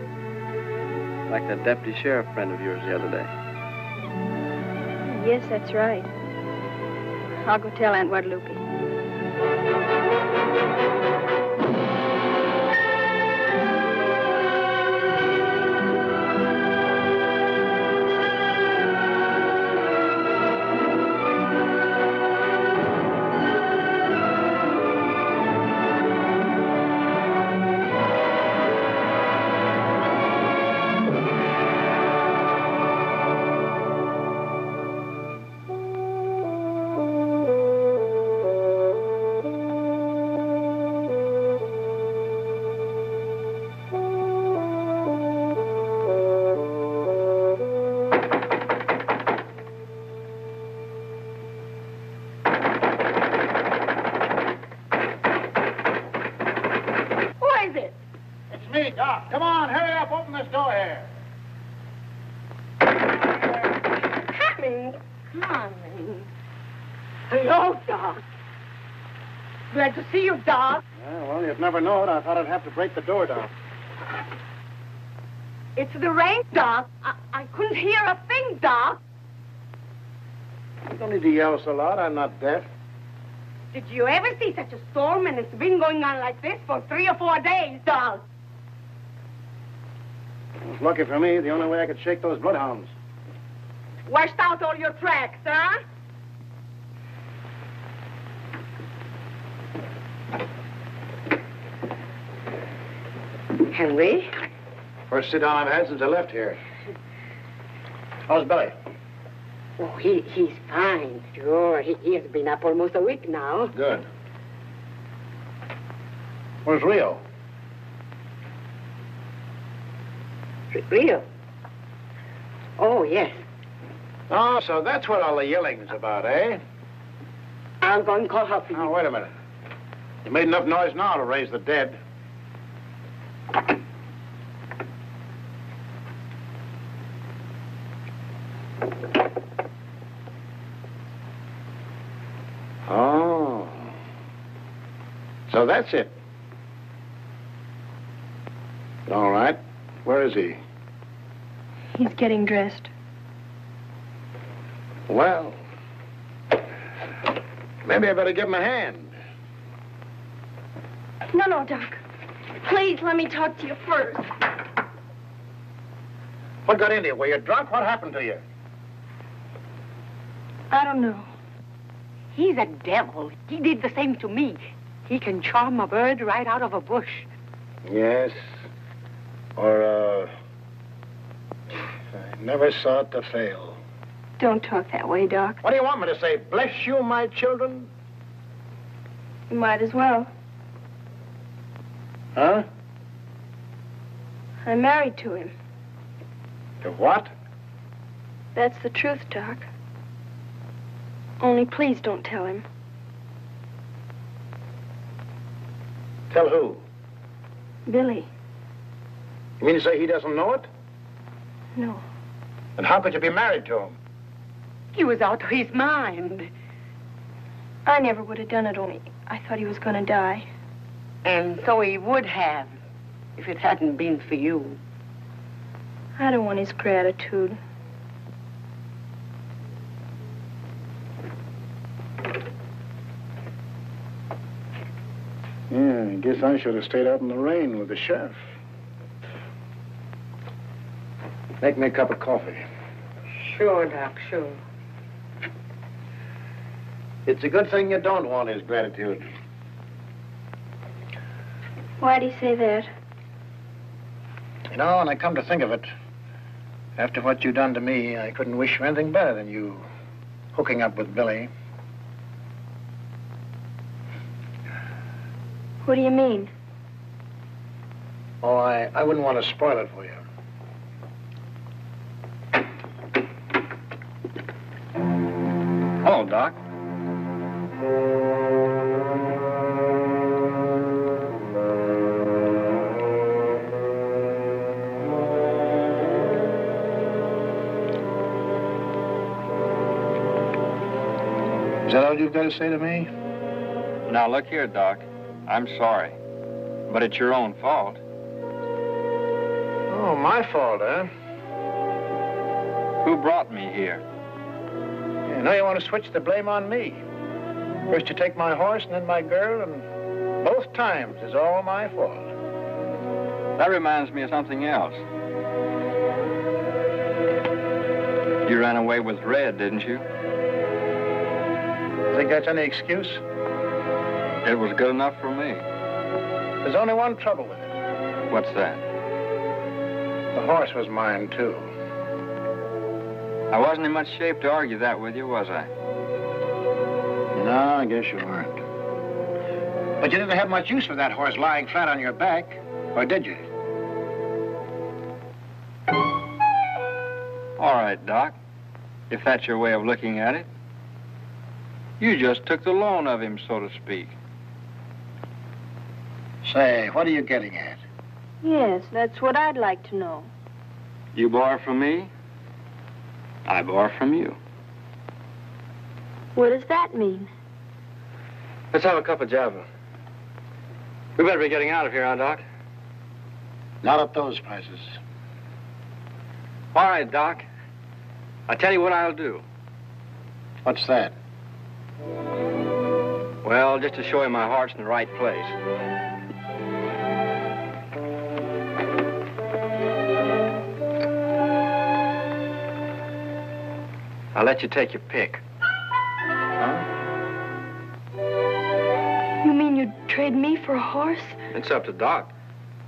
[SPEAKER 6] Like that deputy sheriff friend of yours the other day.
[SPEAKER 8] Yes, that's right. I'll go tell Aunt Guadalupe.
[SPEAKER 3] Doc, come on, hurry up, open this door here.
[SPEAKER 9] Coming. Hello, Doc. Glad to see you, Doc.
[SPEAKER 3] Yeah, well, you'd never know it. I thought I'd have to break the door down.
[SPEAKER 9] It's the rain, Doc. I couldn't hear a thing, Doc.
[SPEAKER 3] You don't need to yell so loud. I'm not deaf.
[SPEAKER 9] Did you ever see such a storm? And it's been going on like this for 3 or 4 days, Doc.
[SPEAKER 3] It was lucky for me. The only way I could shake those bloodhounds.
[SPEAKER 9] Washed out all your tracks, huh? Henry?
[SPEAKER 3] First sit down I've had since I left here. How's Billy?
[SPEAKER 9] Oh, he's fine. Sure, he has been up almost a week now.
[SPEAKER 3] Good. Where's Rio?
[SPEAKER 9] Rio? Oh, yes.
[SPEAKER 3] Oh, so that's what all the yelling's about, eh?
[SPEAKER 9] I'm going to call her for you.
[SPEAKER 3] Oh, wait a minute. You made enough noise now to raise the dead. Oh. So that's it. All right. Where is he?
[SPEAKER 8] He's getting dressed.
[SPEAKER 3] Well, maybe I better give him a hand.
[SPEAKER 8] No, Doc. Please, let me talk to you first.
[SPEAKER 3] What got into you? Were you drunk? What happened to you?
[SPEAKER 8] I don't know.
[SPEAKER 9] He's a devil. He did the same to me. He can charm a bird right out of a bush.
[SPEAKER 3] Yes. Or, I never saw it to fail.
[SPEAKER 8] Don't talk that way, Doc.
[SPEAKER 3] What do you want me to say? Bless you, my children?
[SPEAKER 8] You might as well.
[SPEAKER 3] Huh?
[SPEAKER 8] I'm married to him.
[SPEAKER 3] To what?
[SPEAKER 8] That's the truth, Doc. Only please don't tell him.
[SPEAKER 3] Tell who?
[SPEAKER 8] Billy.
[SPEAKER 3] You mean to say he doesn't know it?
[SPEAKER 8] No.
[SPEAKER 3] And how could you be married to him?
[SPEAKER 9] He was out of his mind.
[SPEAKER 8] I never would have done it, only I thought he was going to die.
[SPEAKER 9] And so he would have, if it hadn't been for you.
[SPEAKER 8] I don't want his gratitude.
[SPEAKER 3] Yeah, I guess I should have stayed out in the rain with the sheriff. Make me a cup of coffee.
[SPEAKER 9] Sure, Doc, sure.
[SPEAKER 3] It's a good thing you don't want his gratitude.
[SPEAKER 8] Why'd he say that?
[SPEAKER 3] You know, when I come to think of it, after what you done to me, I couldn't wish for anything better than you hooking up with Billy.
[SPEAKER 8] What do you mean?
[SPEAKER 3] Oh, I wouldn't want to spoil it for you.
[SPEAKER 6] Hello, Doc.
[SPEAKER 3] Is that all you've got to say to me?
[SPEAKER 6] Now, look here, Doc. I'm sorry, but it's your own fault.
[SPEAKER 3] Oh, my fault, huh?
[SPEAKER 6] Who brought me here?
[SPEAKER 3] Yeah, now you want to switch the blame on me. First you take my horse and then my girl, and both times it's all my fault.
[SPEAKER 6] That reminds me of something else. You ran away with Red, didn't you?
[SPEAKER 3] Think that's any excuse?
[SPEAKER 6] It was good enough for me.
[SPEAKER 3] There's only one trouble with it.
[SPEAKER 6] What's that?
[SPEAKER 3] The horse was mine, too.
[SPEAKER 6] I wasn't in much shape to argue that with you, was I?
[SPEAKER 3] No, I guess you weren't. But you didn't have much use for that horse lying flat on your back, or did you?
[SPEAKER 6] All right, Doc. If that's your way of looking at it. You just took the loan of him, so to speak.
[SPEAKER 3] Say, what are you getting at?
[SPEAKER 8] Yes, that's what I'd like to know.
[SPEAKER 6] You borrow from me, I borrow from you.
[SPEAKER 8] What does that mean?
[SPEAKER 6] Let's have a cup of Java. We better be getting out of here, huh, Doc?
[SPEAKER 3] Not at those prices.
[SPEAKER 6] All right, Doc. I'll tell you what I'll do.
[SPEAKER 3] What's that?
[SPEAKER 6] Well, just to show you my heart's in the right place. I'll let you take your pick.
[SPEAKER 3] Huh?
[SPEAKER 8] You mean you'd trade me for a horse?
[SPEAKER 6] It's up to Doc.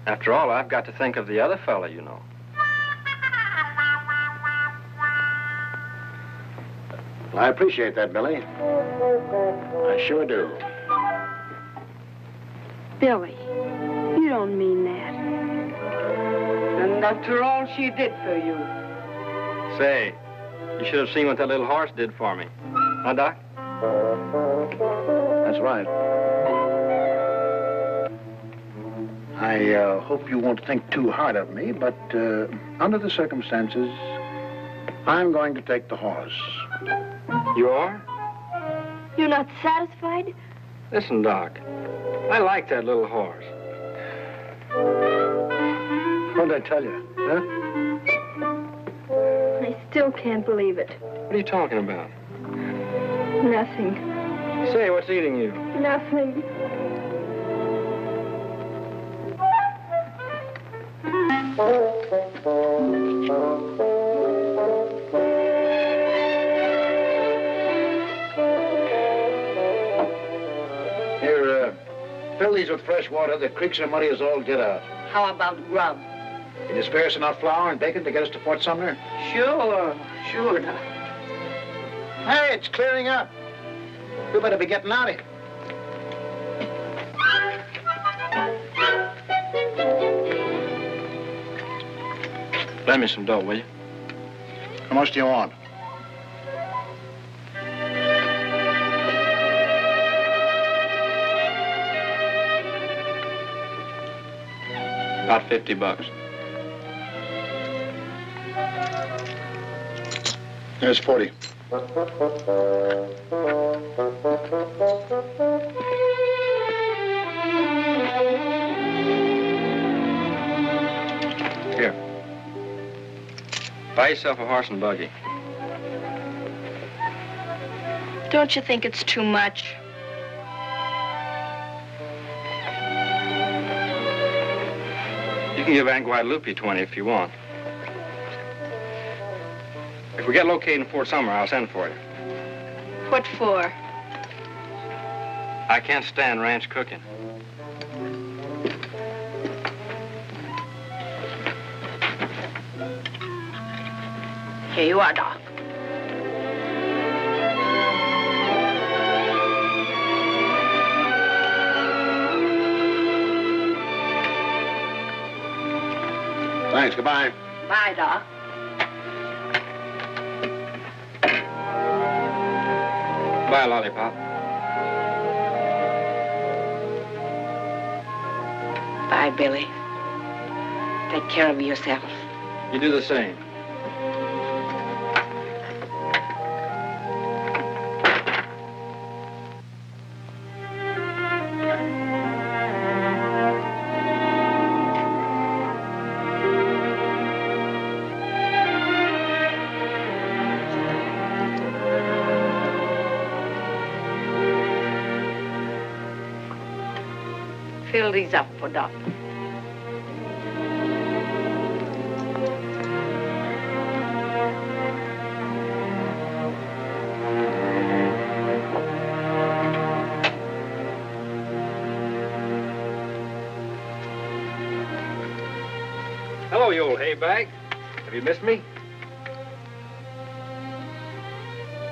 [SPEAKER 6] After all, I've got to think of the other fella, you know.
[SPEAKER 3] I appreciate that, Billy. I sure do.
[SPEAKER 8] Billy, you don't mean that.
[SPEAKER 9] And after all she did for you.
[SPEAKER 6] Say, You should have seen what that little horse did for me. Huh, Doc?
[SPEAKER 3] That's right. I hope you won't think too hard of me, but under the circumstances, I'm going to take the horse.
[SPEAKER 6] You are?
[SPEAKER 8] You're not satisfied?
[SPEAKER 6] Listen, Doc. I like that little horse.
[SPEAKER 3] What did I tell you, huh?
[SPEAKER 8] I still can't believe it.
[SPEAKER 6] What are you talking about?
[SPEAKER 8] Nothing.
[SPEAKER 6] Say, what's eating you?
[SPEAKER 8] Nothing.
[SPEAKER 3] Here, fill these with fresh water. The creeks are muddy as all get out.
[SPEAKER 9] How about grub?
[SPEAKER 3] Can you spare us enough flour and bacon to get us to Fort Sumner?
[SPEAKER 9] Sure, Doc.
[SPEAKER 3] Hey, it's clearing up. We better be getting out of here.
[SPEAKER 6] Lend me some dough, will you?
[SPEAKER 3] How much do you want?
[SPEAKER 6] About $50.
[SPEAKER 3] There's 40.
[SPEAKER 6] Here. Buy yourself a horse and buggy.
[SPEAKER 8] Don't you think it's too much?
[SPEAKER 6] You can give Aunt Guadalupe 20 if you want. If we get located in Fort Sumner, I'll send for you.
[SPEAKER 8] What for?
[SPEAKER 6] I can't stand ranch cooking.
[SPEAKER 9] Here you are, Doc.
[SPEAKER 3] Thanks, goodbye.
[SPEAKER 9] Bye, Doc.
[SPEAKER 6] Bye, Lollipop.
[SPEAKER 9] Bye, Billy. Take care of yourself.
[SPEAKER 6] You do the same.
[SPEAKER 9] Fill these up for Doc.
[SPEAKER 6] Hello, you old hay bag. Have you missed me?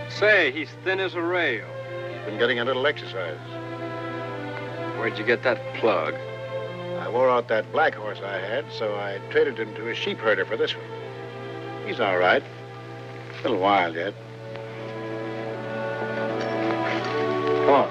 [SPEAKER 6] Say, he's thin as a rail.
[SPEAKER 3] He's been getting a little exercise.
[SPEAKER 6] Where'd you get that plug?
[SPEAKER 3] I wore out that black horse I had, so I traded him to a sheep herder for this one. He's all right. A little wild yet.
[SPEAKER 6] Come on.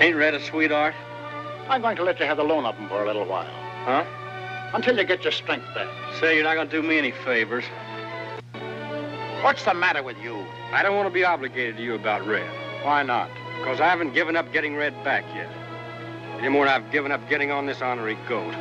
[SPEAKER 6] Ain't Red a sweetheart?
[SPEAKER 3] I'm going to let you have the loan of him for a little while.
[SPEAKER 6] Huh?
[SPEAKER 3] Until you get your strength back.
[SPEAKER 6] Say, you're not gonna do me any favors.
[SPEAKER 3] What's the matter with you?
[SPEAKER 6] I don't want to be obligated to you about Red.
[SPEAKER 3] Why not?
[SPEAKER 6] Because I haven't given up getting Red back yet. Any more than I've given up getting on this ornery goat.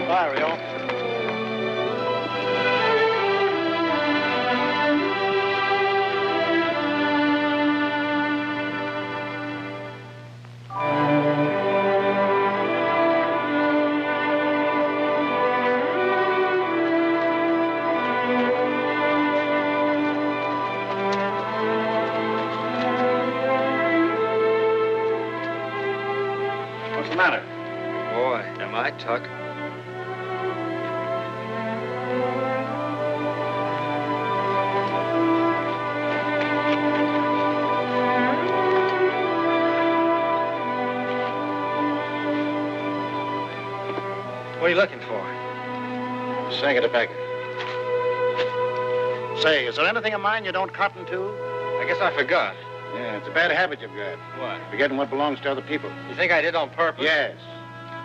[SPEAKER 3] Bye, Rio. What's the matter?
[SPEAKER 6] Boy, am I tuck. What are you looking for?
[SPEAKER 3] Say, tobacco. Say, is there anything of mine you don't cotton to?
[SPEAKER 6] I guess I forgot.
[SPEAKER 3] Yeah, it's a bad habit you've got.
[SPEAKER 6] What?
[SPEAKER 3] Forgetting what belongs to other people.
[SPEAKER 6] You think I did on purpose?
[SPEAKER 3] Yes.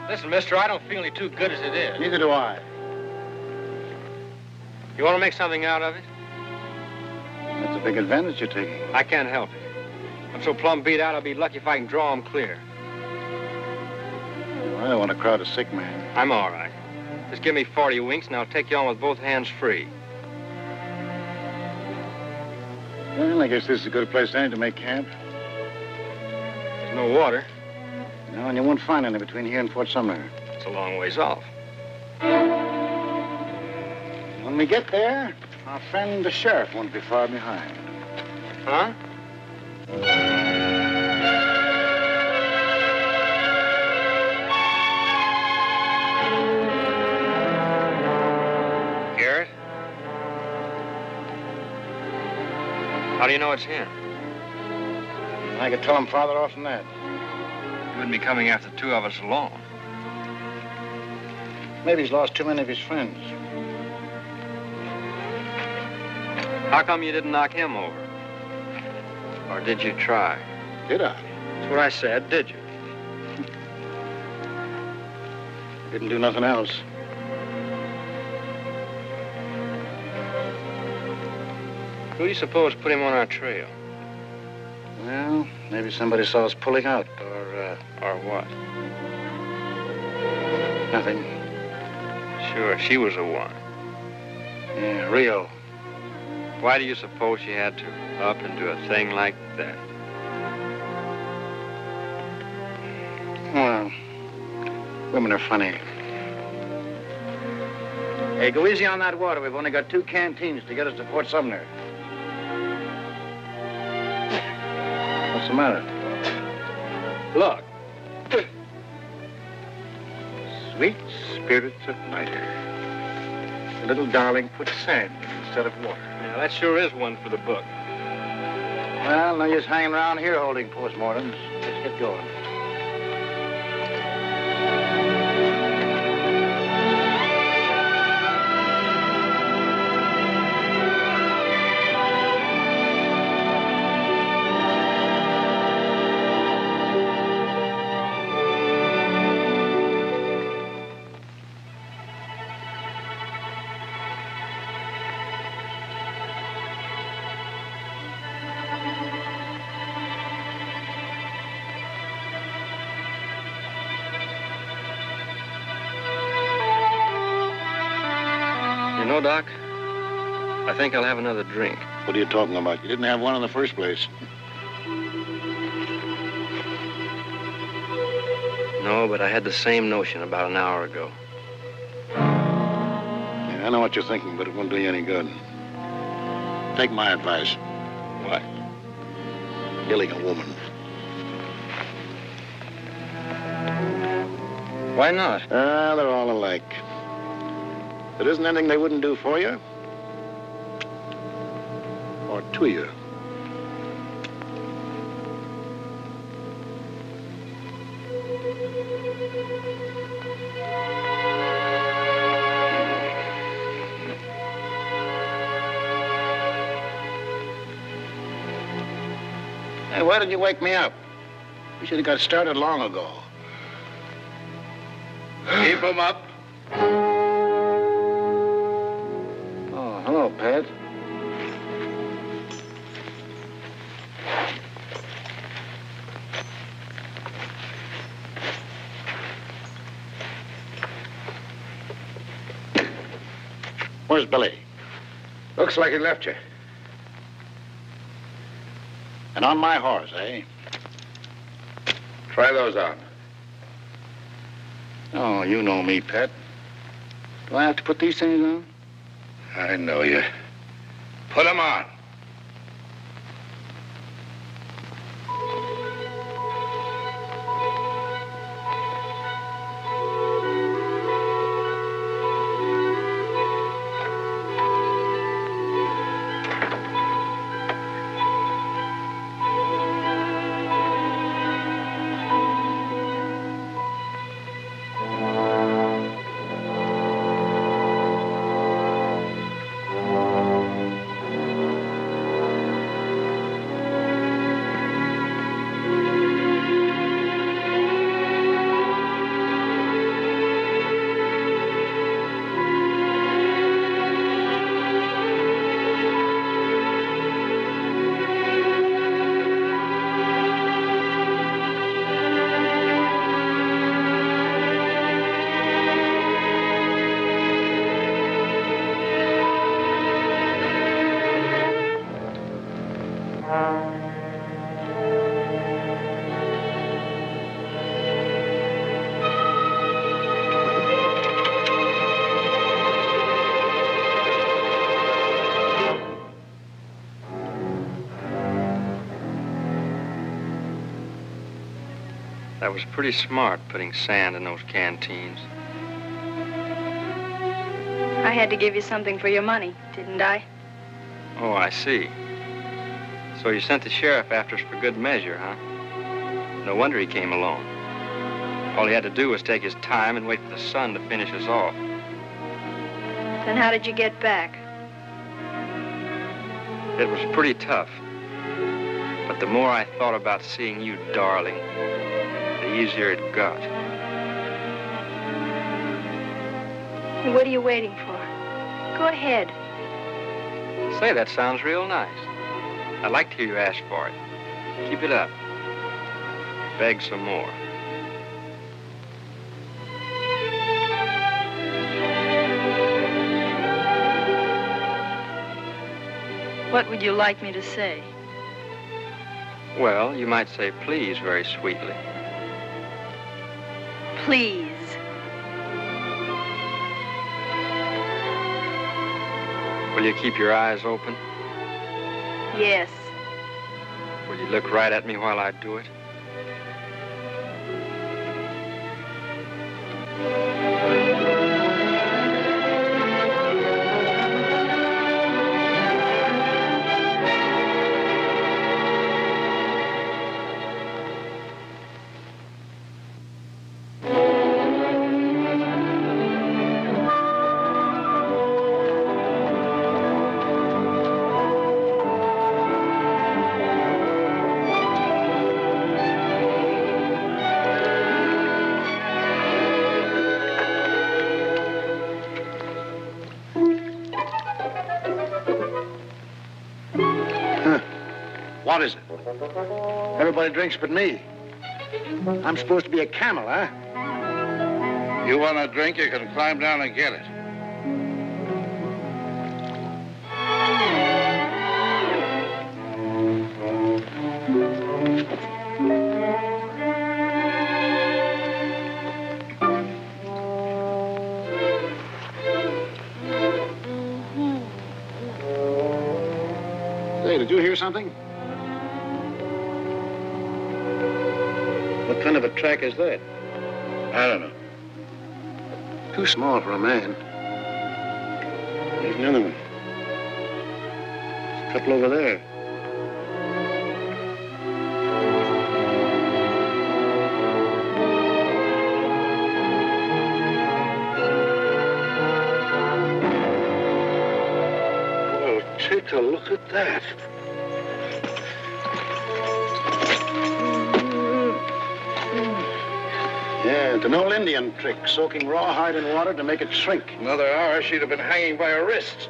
[SPEAKER 6] Listen, mister, I don't feel any too good as it is.
[SPEAKER 3] Neither do I.
[SPEAKER 6] You want to make something out of it?
[SPEAKER 3] That's a big advantage you're taking.
[SPEAKER 6] I can't help it. I'm so plumb beat out, I'll be lucky if I can draw him clear.
[SPEAKER 3] Well, I don't want to crowd a sick man.
[SPEAKER 6] I'm all right. Just give me 40 winks, and I'll take you on with both hands free.
[SPEAKER 3] Well, I guess this is a good place to make camp.
[SPEAKER 6] There's no water.
[SPEAKER 3] No, and you won't find any between here and Fort Sumner.
[SPEAKER 6] It's a long ways off.
[SPEAKER 3] When we get there, our friend the sheriff won't be far behind.
[SPEAKER 6] Huh? Garrett? How do you know it's him?
[SPEAKER 3] I could tell him farther off than that.
[SPEAKER 6] He wouldn't be coming after the two of us alone.
[SPEAKER 3] Maybe he's lost too many of his friends.
[SPEAKER 6] How come you didn't knock him over? Or did you try?
[SPEAKER 3] Did I?
[SPEAKER 6] That's what I said, did you?
[SPEAKER 3] Didn't do nothing else.
[SPEAKER 6] Who do you suppose put him on our trail?
[SPEAKER 3] Well, maybe somebody saw us pulling out,
[SPEAKER 6] Or what?
[SPEAKER 3] nothing.
[SPEAKER 6] Sure, she was the one.
[SPEAKER 3] Yeah, Rio.
[SPEAKER 6] Why do you suppose she had to up and do a thing like that?
[SPEAKER 3] Well, women are funny. Hey, go easy on that water. We've only got 2 canteens to get us to Fort Sumner. What's the matter?
[SPEAKER 6] Look.
[SPEAKER 3] Sweet spirits of nitre. The little darling put sand instead of water.
[SPEAKER 6] Yeah, that sure is one for the book.
[SPEAKER 3] Well, no use hanging around here holding postmortems. Let's get going.
[SPEAKER 6] You know, Doc, I think I'll have another drink.
[SPEAKER 3] What are you talking about? You didn't have one in the first place.
[SPEAKER 6] No, but I had the same notion about an hour ago.
[SPEAKER 3] Yeah, I know what you're thinking, but it won't do you any good. Take my advice.
[SPEAKER 6] What?
[SPEAKER 3] Killing a woman.
[SPEAKER 6] Why not?
[SPEAKER 3] They're all alike. There isn't anything they wouldn't do for you. Or to you. Hey, why didn't you wake me up? We should have got started long ago.
[SPEAKER 2] Keep 'em up.
[SPEAKER 3] Oh, hello, Pat. Where's Billy?
[SPEAKER 2] Looks like he left you.
[SPEAKER 3] And on my horse, eh?
[SPEAKER 2] Try those on.
[SPEAKER 3] Oh, you know me, Pat. Do I have to put these things on?
[SPEAKER 2] I know you. Put 'em on.
[SPEAKER 6] was pretty smart putting sand in those canteens.
[SPEAKER 8] I had to give you something for your money, didn't I?
[SPEAKER 6] Oh, I see. So you sent the sheriff after us for good measure, huh? No wonder he came along. All he had to do was take his time and wait for the sun to finish us off.
[SPEAKER 8] Then how did you get back?
[SPEAKER 6] It was pretty tough. But the more I thought about seeing you, darling, the easier it got.
[SPEAKER 8] What are you waiting for? Go ahead.
[SPEAKER 6] Say, that sounds real nice. I'd like to hear you ask for it. Keep it up. Beg some more.
[SPEAKER 8] What would you like me to say?
[SPEAKER 6] Well, you might say please very sweetly.
[SPEAKER 8] Please.
[SPEAKER 6] Will you keep your eyes open?
[SPEAKER 8] Yes.
[SPEAKER 6] Will you look right at me while I do it?
[SPEAKER 3] What is it? Everybody drinks but me. I'm supposed to be a camel, huh?
[SPEAKER 2] You want a drink, you can climb down and get it.
[SPEAKER 3] Say, did you hear something? What kind of a track is that?
[SPEAKER 2] I don't know.
[SPEAKER 3] Too small for a man. There's another one. There's a couple over there.
[SPEAKER 2] Well, take a look at that.
[SPEAKER 3] Yeah, it's an old Indian trick, soaking rawhide in water to make it shrink.
[SPEAKER 2] Another hour, she'd have been hanging by her wrists.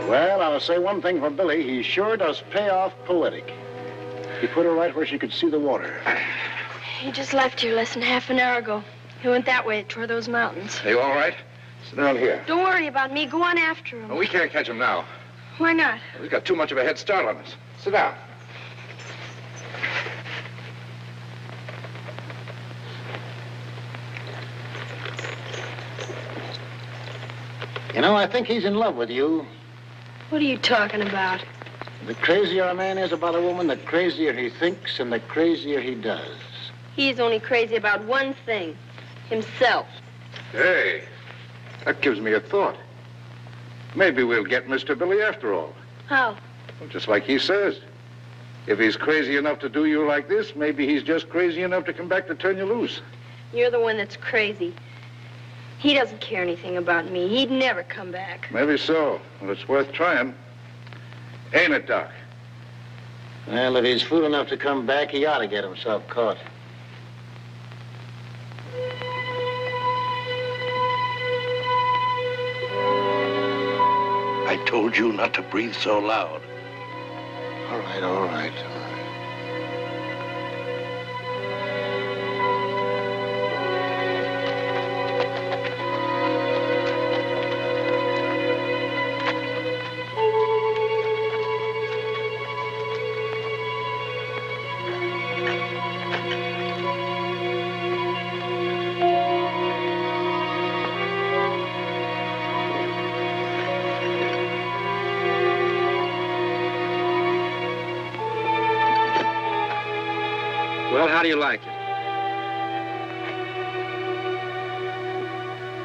[SPEAKER 3] Well, I'll say one thing for Billy. He sure does pay off poetic. He put her right where she could see the water.
[SPEAKER 8] He just left here less than half an hour ago. He went that way toward those mountains.
[SPEAKER 2] Are you all right? Sit down here.
[SPEAKER 8] Don't worry about me. Go on after him.
[SPEAKER 2] Well, we can't catch him now.
[SPEAKER 8] Why not?
[SPEAKER 2] We've got too much of a head start on us. Sit down.
[SPEAKER 3] You know, I think he's in love with you.
[SPEAKER 8] What are you talking about?
[SPEAKER 3] The crazier a man is about a woman, the crazier he thinks and the crazier he does.
[SPEAKER 8] He's only crazy about one thing. Himself.
[SPEAKER 2] Hey, that gives me a thought. Maybe we'll get Mr. Billy after all.
[SPEAKER 8] How?
[SPEAKER 2] Well, just like he says. If he's crazy enough to do you like this, maybe he's just crazy enough to come back to turn you loose.
[SPEAKER 8] You're the one that's crazy. He doesn't care anything about me. He'd never come back.
[SPEAKER 2] Maybe so. Well, it's worth trying. Ain't it, Doc?
[SPEAKER 3] Well, if he's fool enough to come back, he ought to get himself caught.
[SPEAKER 2] I told you not to breathe so loud.
[SPEAKER 3] All right, all right.
[SPEAKER 6] do you like it?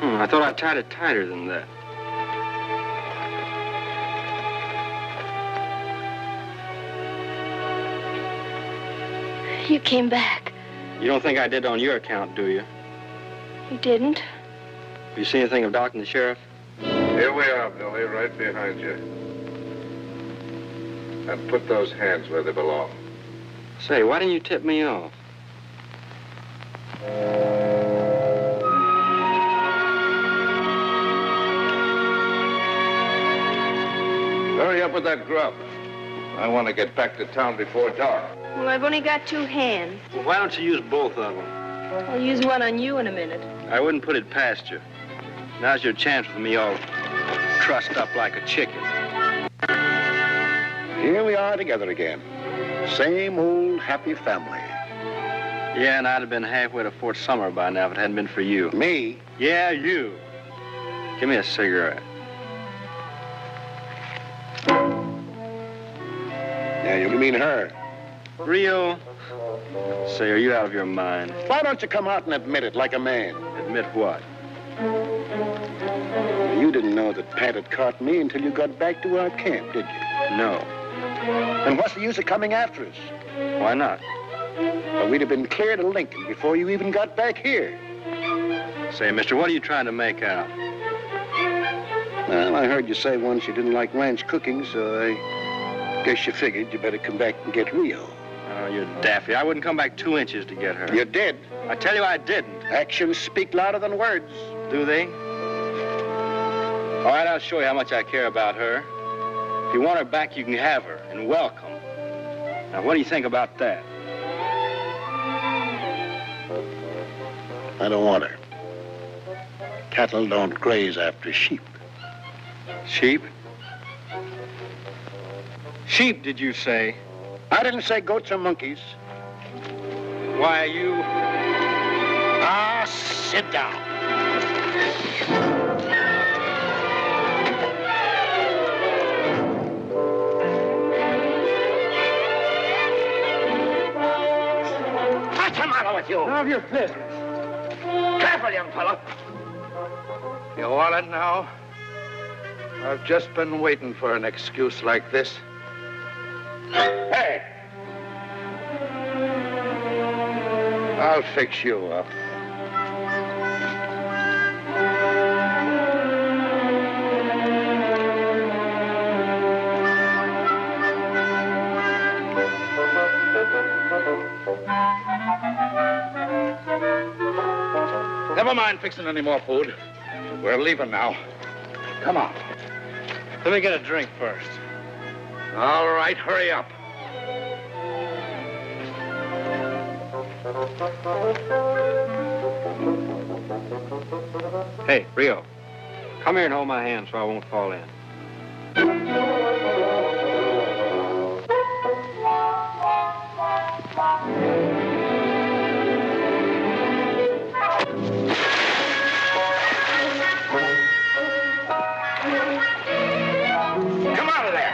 [SPEAKER 6] I thought I tied it tighter than that.
[SPEAKER 8] You came back.
[SPEAKER 6] You don't think I did on your account, do you?
[SPEAKER 8] You didn't?
[SPEAKER 6] Have you seen anything of Doc and the sheriff?
[SPEAKER 2] Here we are, Billy, right behind you. And put those hands where they belong.
[SPEAKER 6] Say, why didn't you tip me off?
[SPEAKER 2] Hurry up with that grub. I want to get back to town before dark.
[SPEAKER 8] Well, I've only got 2 hands.
[SPEAKER 6] Well, why don't you use both of them?
[SPEAKER 8] I'll use one on you in a minute.
[SPEAKER 6] I wouldn't put it past you. Now's your chance with me all trussed up like a chicken.
[SPEAKER 3] Here we are together again. Same old happy family.
[SPEAKER 6] Yeah, and I'd have been halfway to Fort Summer by now if it hadn't been for you.
[SPEAKER 3] Me?
[SPEAKER 6] Yeah, you. Give me a cigarette.
[SPEAKER 3] Yeah, you mean her.
[SPEAKER 6] Rio? Say, are you out of your mind?
[SPEAKER 3] Why don't you come out and admit it like a man?
[SPEAKER 6] Admit what?
[SPEAKER 3] You didn't know that Pat had caught me until you got back to our camp, did you?
[SPEAKER 6] No.
[SPEAKER 3] And what's the use of coming after us?
[SPEAKER 6] Why not?
[SPEAKER 3] Well, we'd have been clear to Lincoln before you even got back here.
[SPEAKER 6] Say, mister, what are you trying to make out?
[SPEAKER 3] Well, I heard you say once you didn't like ranch cooking, so I guess you figured you better come back and get Rio.
[SPEAKER 6] Oh, you're daffy. I wouldn't come back 2 inches to get her.
[SPEAKER 3] You did.
[SPEAKER 6] I tell you I didn't.
[SPEAKER 3] Actions speak louder than words.
[SPEAKER 6] Do they? All right, I'll show you how much I care about her. If you want her back, you can have her, and welcome. Now, what do you think about that?
[SPEAKER 3] I don't want her. Cattle don't graze after sheep.
[SPEAKER 6] Sheep? Sheep, did you say?
[SPEAKER 3] I didn't say goats or monkeys.
[SPEAKER 6] Why, you...
[SPEAKER 3] Ah, sit down.
[SPEAKER 4] What's the matter with you?
[SPEAKER 10] None of your business.
[SPEAKER 4] Careful, young fellow.
[SPEAKER 2] You want it now? I've just been waiting for an excuse like this.
[SPEAKER 4] Hey!
[SPEAKER 2] I'll fix you up. Never mind fixing any more food. We're leaving now. Come on.
[SPEAKER 6] Let me get a drink first.
[SPEAKER 2] All right, hurry up.
[SPEAKER 6] Hey, Rio, come here and hold my hand so I won't fall in.
[SPEAKER 4] Come out of there!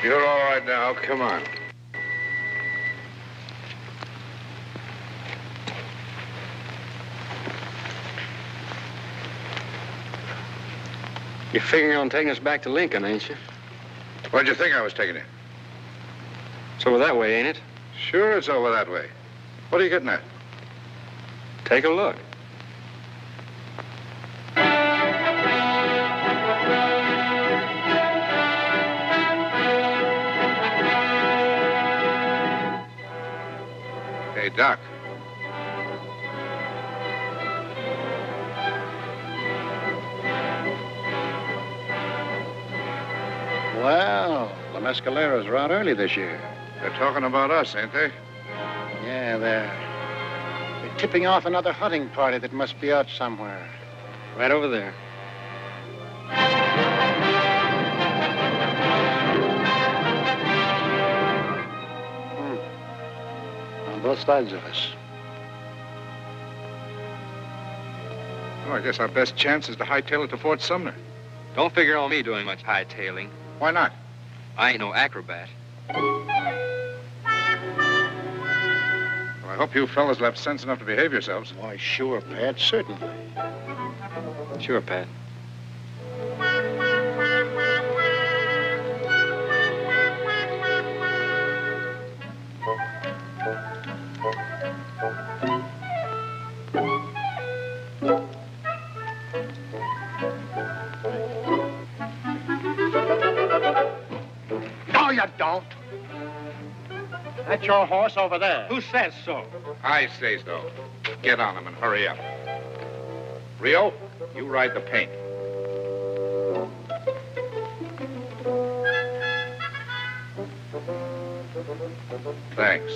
[SPEAKER 2] You're all right now. Come on.
[SPEAKER 6] You're figuring on taking us back to Lincoln, ain't you?
[SPEAKER 2] Where'd you think I was taking you?
[SPEAKER 6] It's over that way, ain't it?
[SPEAKER 2] Sure, it's over that way. What are you getting at?
[SPEAKER 6] Take a look.
[SPEAKER 2] Hey, Doc.
[SPEAKER 3] Well, the Mescaleros are out early this year.
[SPEAKER 2] They're talking about us, ain't they?
[SPEAKER 3] Yeah, they're tipping off another hunting party that must be out somewhere.
[SPEAKER 6] Right over there.
[SPEAKER 3] On both sides of us.
[SPEAKER 2] Well, I guess our best chance is to hightail it to Fort Sumner.
[SPEAKER 6] Don't figure on me doing much hightailing.
[SPEAKER 2] Why not?
[SPEAKER 6] I ain't no acrobat.
[SPEAKER 2] Well, I hope you fellas left sense enough to behave yourselves.
[SPEAKER 3] Why, sure, Pat, certainly.
[SPEAKER 6] Sure, Pat.
[SPEAKER 3] No, you don't. That's your horse over there.
[SPEAKER 10] Who says so?
[SPEAKER 2] I say so. Get on him and hurry up. Rio, you ride the paint. Thanks.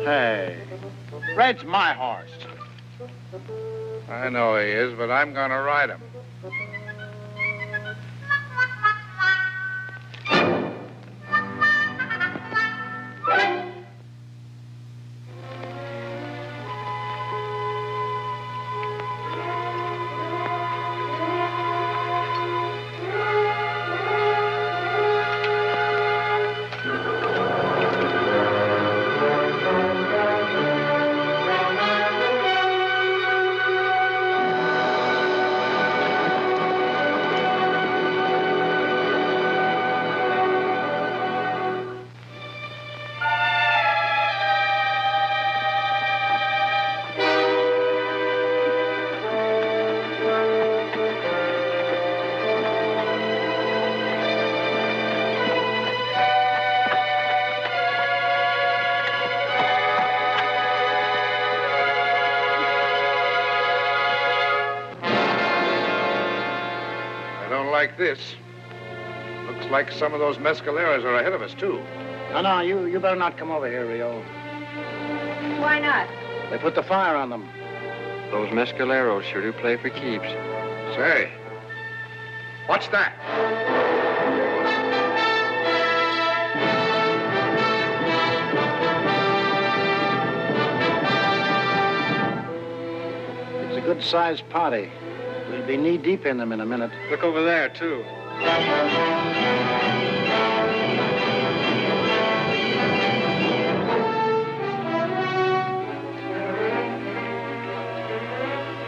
[SPEAKER 3] Hey, Red's my horse.
[SPEAKER 2] I know he is, but I'm gonna ride him. Like this. Looks like some of those mescaleros are ahead of us, too.
[SPEAKER 3] No, you better not come over here, Rio.
[SPEAKER 8] Why not?
[SPEAKER 3] They put the fire on them.
[SPEAKER 6] Those mescaleros sure do play for keeps.
[SPEAKER 2] Say, what's that?
[SPEAKER 3] It's a good-sized party. We'll be knee-deep in them in a minute.
[SPEAKER 6] Look over there, too.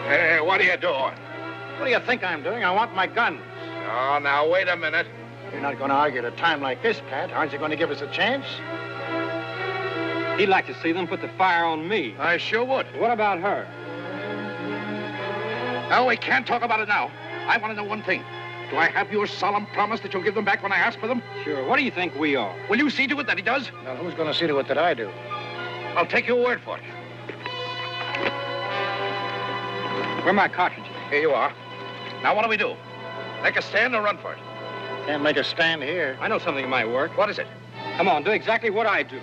[SPEAKER 2] Hey, what are you doing?
[SPEAKER 3] What do you think I'm doing? I want my guns.
[SPEAKER 2] Oh, now, wait a minute.
[SPEAKER 3] You're not going to argue at a time like this, Pat. Aren't you going to give us a chance?
[SPEAKER 6] He'd like to see them put the fire on me.
[SPEAKER 2] I sure would.
[SPEAKER 6] What about her?
[SPEAKER 2] No, we can't talk about it now. I want to know one thing. Do I have your solemn promise that you'll give them back when I ask for them?
[SPEAKER 6] Sure. What do you think we are?
[SPEAKER 2] Will you see to it that he does?
[SPEAKER 3] Now, who's going to see to it that I do?
[SPEAKER 2] I'll take your word for it.
[SPEAKER 6] Where are my cartridges?
[SPEAKER 2] Here you are. Now, what do we do? Make a stand or run for it?
[SPEAKER 3] Can't make a stand here.
[SPEAKER 6] I know something that might work.
[SPEAKER 2] What is it?
[SPEAKER 6] Come on, do exactly what I do.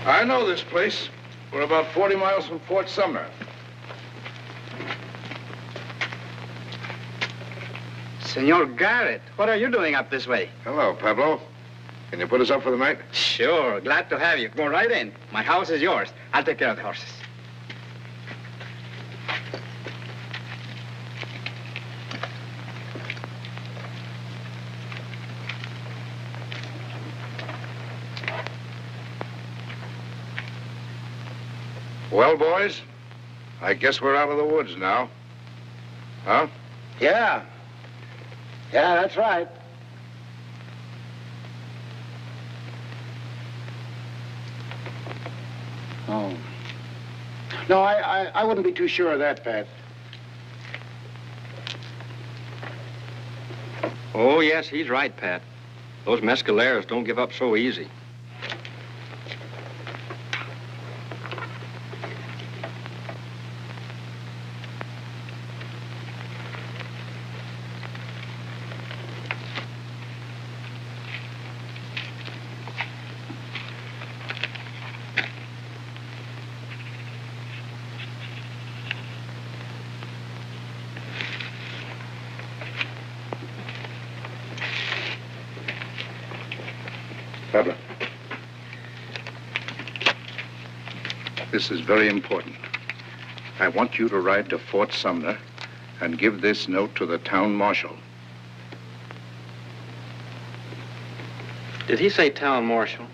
[SPEAKER 2] I know this place. We're about 40 miles from Fort Sumner.
[SPEAKER 11] Senor Garrett, what are you doing up this way?
[SPEAKER 2] Hello, Pablo. Can you put us up for the night?
[SPEAKER 11] Sure, glad to have you. Go right in. My house is yours. I'll take care of the horses.
[SPEAKER 2] Well, boys, I guess we're out of the woods now. Huh?
[SPEAKER 3] Yeah. Yeah, that's right. Oh. No, I wouldn't be too sure of that, Pat.
[SPEAKER 6] Oh, yes, he's right, Pat. Those mescaleros don't give up so easy.
[SPEAKER 2] Pablo. This is very important. I want you to ride to Fort Sumner and give this note to the town marshal.
[SPEAKER 6] Did he say town marshal?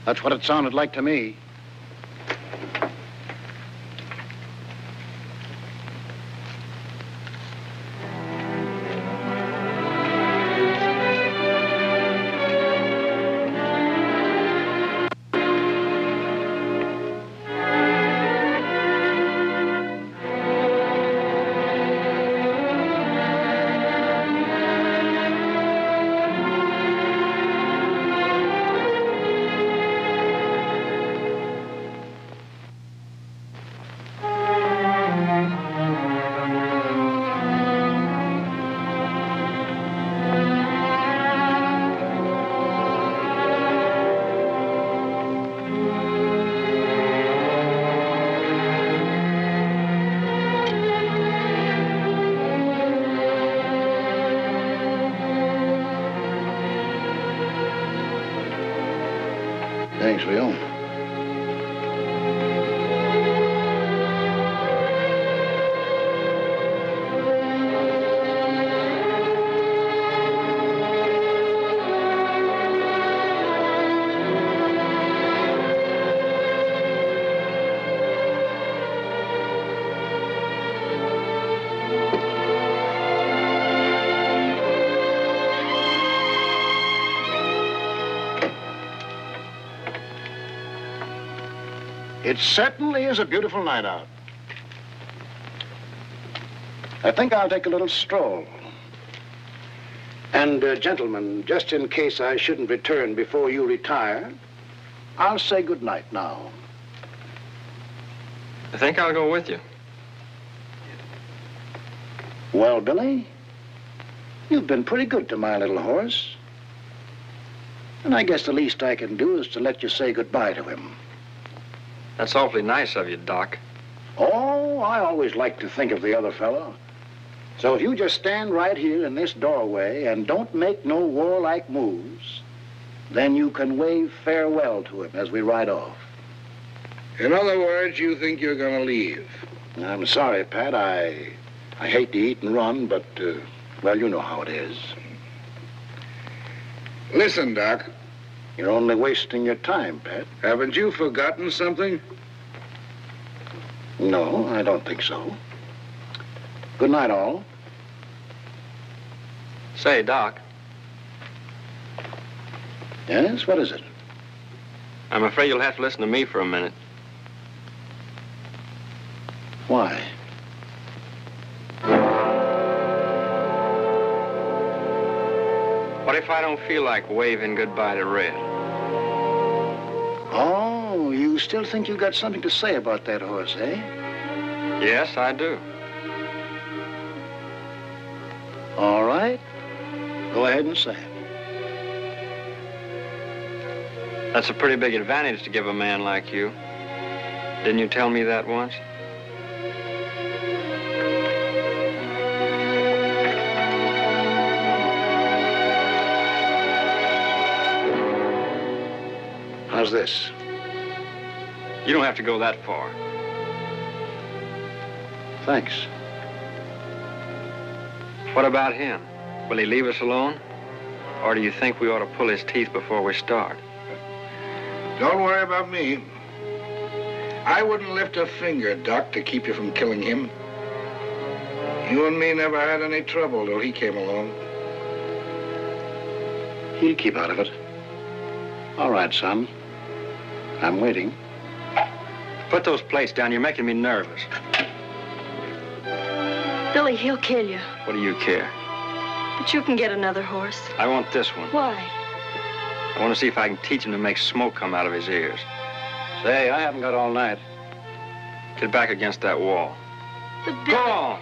[SPEAKER 3] That's what it sounded like to me. Thanks, Leo. It certainly is a beautiful night out. I think I'll take a little stroll. And, gentlemen, just in case I shouldn't return before you retire, I'll say good night now.
[SPEAKER 6] I think I'll go with you.
[SPEAKER 3] Well, Billy, you've been pretty good to my little horse. And I guess the least I can do is to let you say goodbye to him.
[SPEAKER 6] That's awfully nice of you, Doc.
[SPEAKER 3] Oh, I always like to think of the other fellow. So if you just stand right here in this doorway and don't make no warlike moves, then you can wave farewell to him as we ride off.
[SPEAKER 2] In other words, you think you're going to leave?
[SPEAKER 3] I'm sorry, Pat. I hate to eat and run, but, well, you know how it is.
[SPEAKER 2] Listen, Doc.
[SPEAKER 3] You're only wasting your time, Pat.
[SPEAKER 2] Haven't you forgotten something?
[SPEAKER 3] No, I don't think so. Good night, all.
[SPEAKER 6] Say, Doc.
[SPEAKER 3] Yes, what is it?
[SPEAKER 6] I'm afraid you'll have to listen to me for a minute.
[SPEAKER 3] Why?
[SPEAKER 6] What if I don't feel like waving goodbye to Red?
[SPEAKER 3] Oh, you still think you got something to say about that horse, eh?
[SPEAKER 6] Yes, I do.
[SPEAKER 3] All right. Go ahead and say it.
[SPEAKER 6] That's a pretty big advantage to give a man like you. Didn't you tell me that once?
[SPEAKER 3] How's this?
[SPEAKER 6] You don't have to go that far.
[SPEAKER 3] Thanks.
[SPEAKER 6] What about him? Will he leave us alone? Or do you think we ought to pull his teeth before we start?
[SPEAKER 2] Don't worry about me. I wouldn't lift a finger, Doc, to keep you from killing him. You and me never had any trouble till he came along.
[SPEAKER 3] He'll keep out of it. All right, son. I'm waiting.
[SPEAKER 6] Put those plates down. You're making me nervous.
[SPEAKER 8] Billy, he'll kill you.
[SPEAKER 6] What do you care?
[SPEAKER 8] But you can get another horse.
[SPEAKER 6] I want this one.
[SPEAKER 8] Why?
[SPEAKER 6] I want to see if I can teach him to make smoke come out of his ears.
[SPEAKER 3] Say, I haven't got all night.
[SPEAKER 6] Get back against that wall.
[SPEAKER 8] But
[SPEAKER 6] Go on!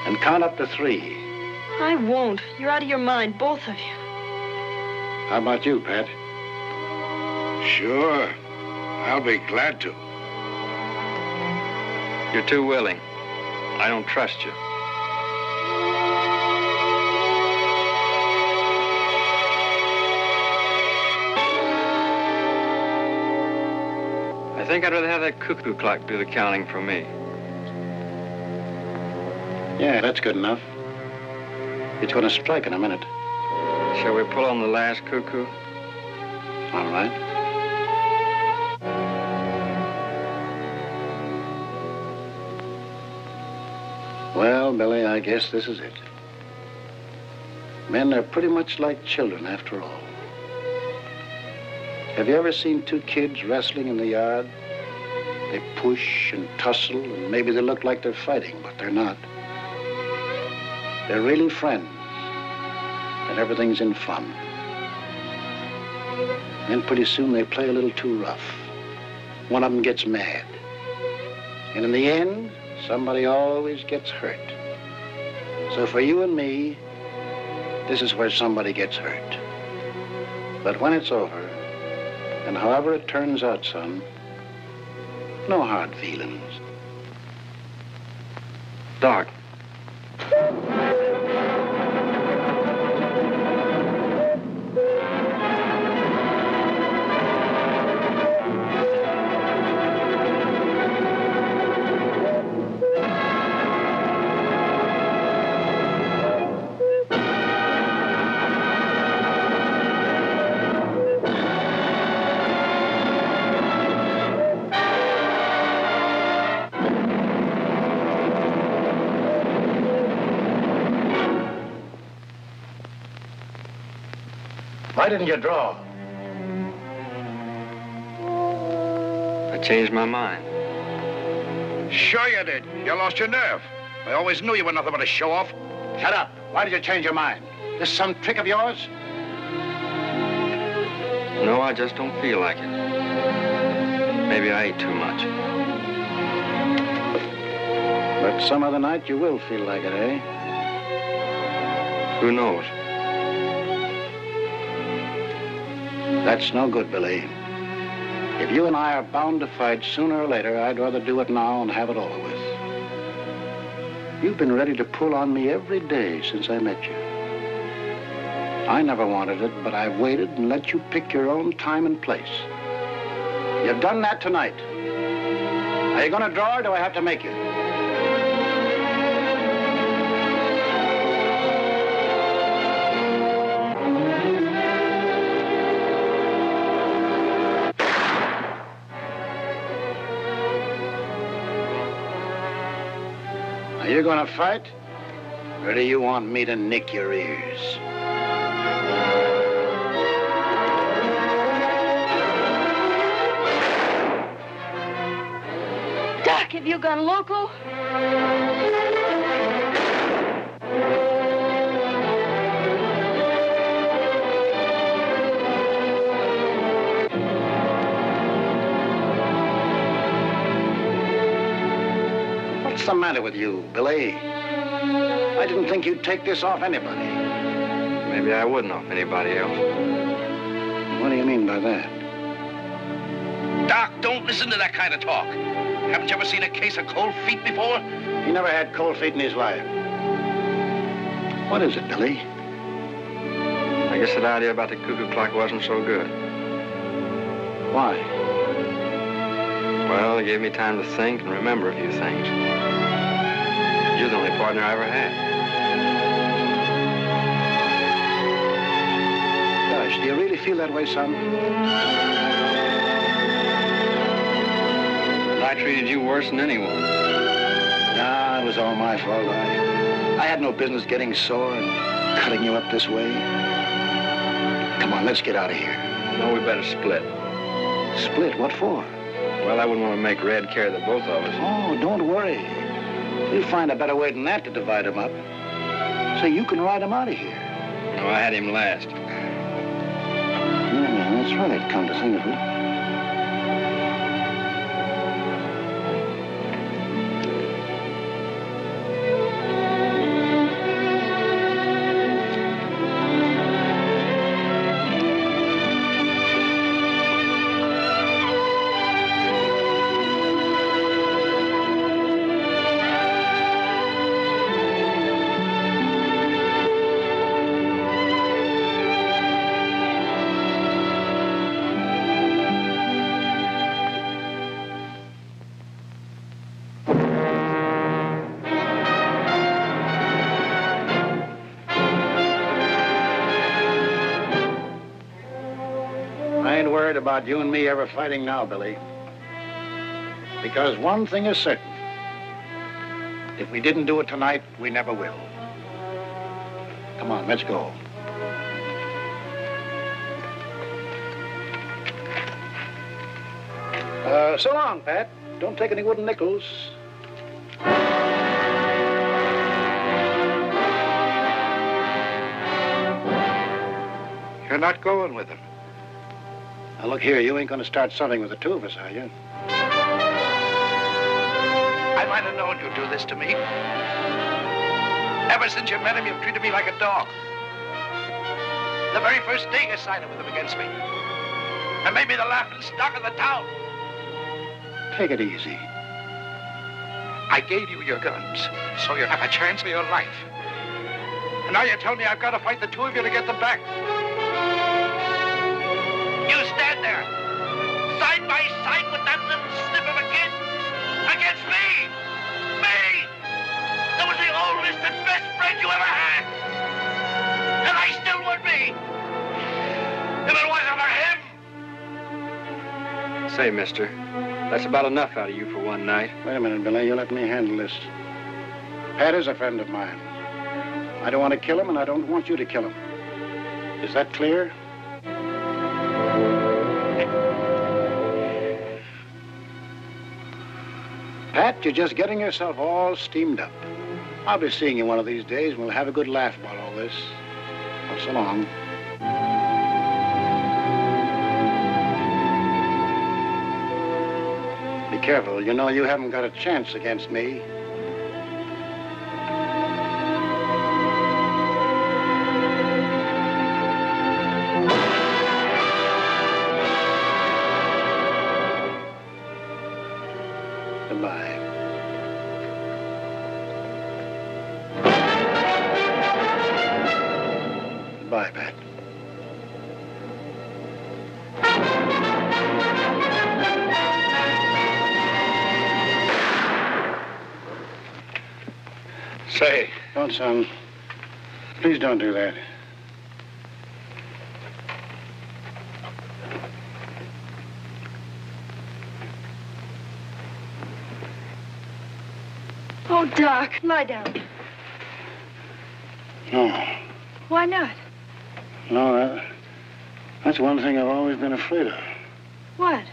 [SPEAKER 3] And count up to 3.
[SPEAKER 8] I won't. You're out of your mind, both of you.
[SPEAKER 3] How about you, Pat?
[SPEAKER 2] Sure. I'll be glad to.
[SPEAKER 6] You're too willing. I don't trust you. I think I'd rather have that cuckoo clock do the counting for me.
[SPEAKER 3] Yeah, that's good enough. It's going to strike in a minute.
[SPEAKER 6] Shall we pull on the last cuckoo?
[SPEAKER 3] All right. Well, Billy, I guess this is it. Men are pretty much like children after all. Have you ever seen 2 kids wrestling in the yard? They push and tussle, and maybe they look like they're fighting, but they're not. They're really friends, and everything's in fun. Then pretty soon they play a little too rough. One of them gets mad. And in the end, somebody always gets hurt. So for you and me, this is where somebody gets hurt. But when it's over, and however it turns out, son, no hard feelings.
[SPEAKER 6] Doc.
[SPEAKER 3] Why didn't you draw?
[SPEAKER 6] I changed my mind.
[SPEAKER 2] Sure you did. You lost your nerve. I always knew you were nothing but a show-off.
[SPEAKER 3] Shut up. Why did you change your mind? This some trick of yours?
[SPEAKER 6] No, I just don't feel like it. Maybe I ate too much.
[SPEAKER 3] But some other night you will feel like it, eh?
[SPEAKER 6] Who knows?
[SPEAKER 3] That's no good, Billy. If you and I are bound to fight sooner or later, I'd rather do it now and have it over with. You've been ready to pull on me every day since I met you. I never wanted it, but I've waited and let you pick your own time and place. You've done that tonight. Are you going to draw or do I have to make you? Are you going to fight, or do you want me to nick your ears?
[SPEAKER 8] Doc, have you gone loco?
[SPEAKER 3] What's the matter with you, Billy? I didn't think you'd take this off anybody.
[SPEAKER 6] Maybe I wouldn't off anybody else.
[SPEAKER 3] What do you mean by that?
[SPEAKER 2] Doc, don't listen to that kind of talk. Haven't you ever seen a case of cold feet before?
[SPEAKER 3] He never had cold feet in his life. What is it, Billy?
[SPEAKER 6] I guess that idea about the cuckoo clock wasn't so good.
[SPEAKER 3] Why?
[SPEAKER 6] Well, it gave me time to think and remember a few things. You're the only partner I ever had.
[SPEAKER 3] Gosh, do you really feel that way, son?
[SPEAKER 6] I treated you worse than anyone.
[SPEAKER 3] Nah, it was all my fault. I had no business getting sore and cutting you up this way. Come on, let's get out of here.
[SPEAKER 6] No, we better split.
[SPEAKER 3] Split? What for?
[SPEAKER 6] Well, I wouldn't want to make Red carry the both of us.
[SPEAKER 3] Oh, don't worry. We'll find a better way than that to divide them up. So you can ride them out of here.
[SPEAKER 6] No, I had him last.
[SPEAKER 3] Yeah, that's right, come to think of it. About you and me ever fighting now, Billy. Because one thing is certain. If we didn't do it tonight, we never will. Come on, let's go. So long, Pat. Don't take any wooden nickels. You're not going with him. Now, look here, you ain't gonna start something with the two of us, are you?
[SPEAKER 2] I might have known you'd do this to me. Ever since you met him, you've treated me like a dog. The very first day you sided with him against me. And made me the laughing stock of the town.
[SPEAKER 3] Take it easy.
[SPEAKER 2] I gave you your guns, so you'd have a chance of your life. And now you tell me I've got to fight the two of you to get them back. You stand there, side by side with that little snip of a kid, against me! Me! That was the oldest and best friend you ever had! And I still would be! If it wasn't for him!
[SPEAKER 6] Say, mister, that's about enough out of you for one night.
[SPEAKER 3] Wait a minute, Billy. You let me handle this. Pat is a friend of mine. I don't want to kill him, and I don't want you to kill him. Is that clear? Pat, you're just getting yourself all steamed up. I'll be seeing you one of these days, and we'll have a good laugh about all this. Well, so long. Be careful. You know you haven't got a chance against me. Goodbye, Pat.
[SPEAKER 2] Say.
[SPEAKER 3] Don't, son. Please don't do that.
[SPEAKER 8] Oh, Doc, lie down.
[SPEAKER 3] No.
[SPEAKER 8] Why not?
[SPEAKER 3] No, that's one thing I've always been afraid of.
[SPEAKER 8] What?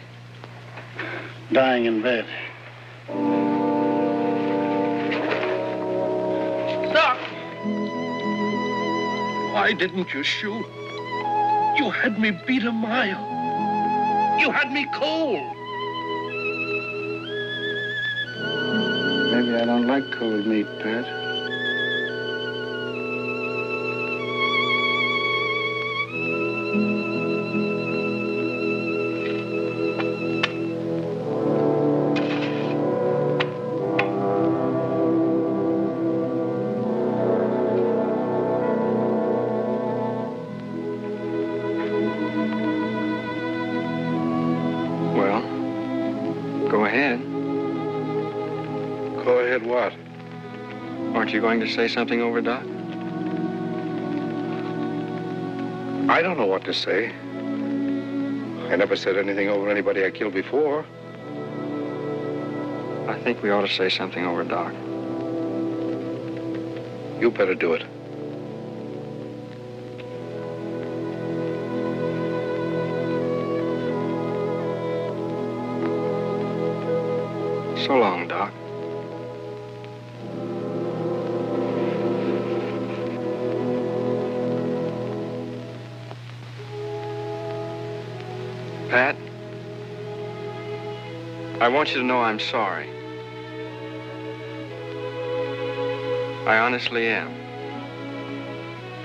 [SPEAKER 3] Dying in bed.
[SPEAKER 2] Doc! Why didn't you shoot? You had me beat a mile. You had me cold.
[SPEAKER 3] Maybe I don't like cold meat, Pat.
[SPEAKER 6] ahead.
[SPEAKER 2] Go ahead what?
[SPEAKER 6] Aren't you going to say something over Doc?
[SPEAKER 2] I don't know what to say. I never said anything over anybody I killed before.
[SPEAKER 6] I think we ought to say something over Doc.
[SPEAKER 2] You better do it.
[SPEAKER 6] So long, Doc. Pat, I want you to know I'm sorry. I honestly am.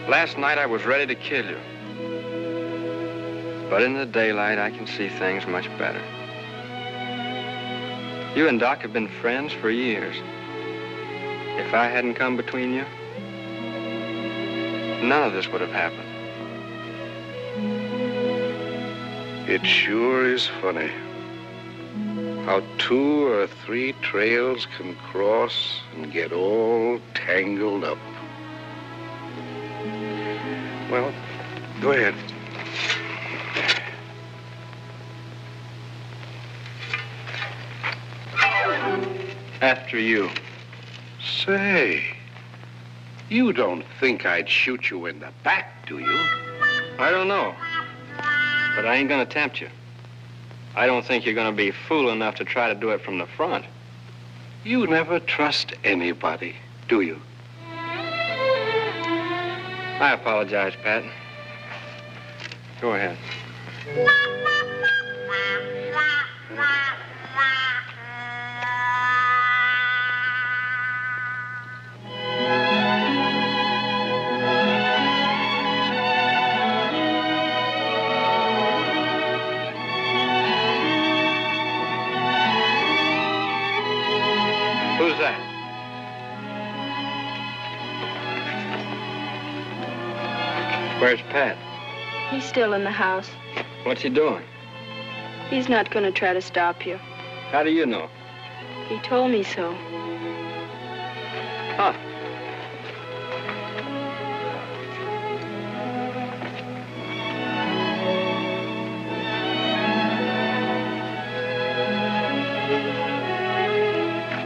[SPEAKER 6] Last night I was ready to kill you. But in the daylight I can see things much better. You and Doc have been friends for years. If I hadn't come between you, none of this would have happened.
[SPEAKER 2] It sure is funny how 2 or 3 trails can cross and get all tangled up. Well, go ahead.
[SPEAKER 6] After you.
[SPEAKER 2] Say, you don't think I'd shoot you in the back, do you?
[SPEAKER 6] I don't know. But I ain't gonna tempt you. I don't think you're gonna be fool enough to try to do it from the front.
[SPEAKER 2] You never trust anybody, do you?
[SPEAKER 6] I apologize, Pat. Go ahead. Who's that? Where's Pat?
[SPEAKER 8] He's still in the house.
[SPEAKER 6] What's he doing?
[SPEAKER 8] He's not going to try to stop you.
[SPEAKER 6] How do you know?
[SPEAKER 8] He told me so.
[SPEAKER 6] Huh.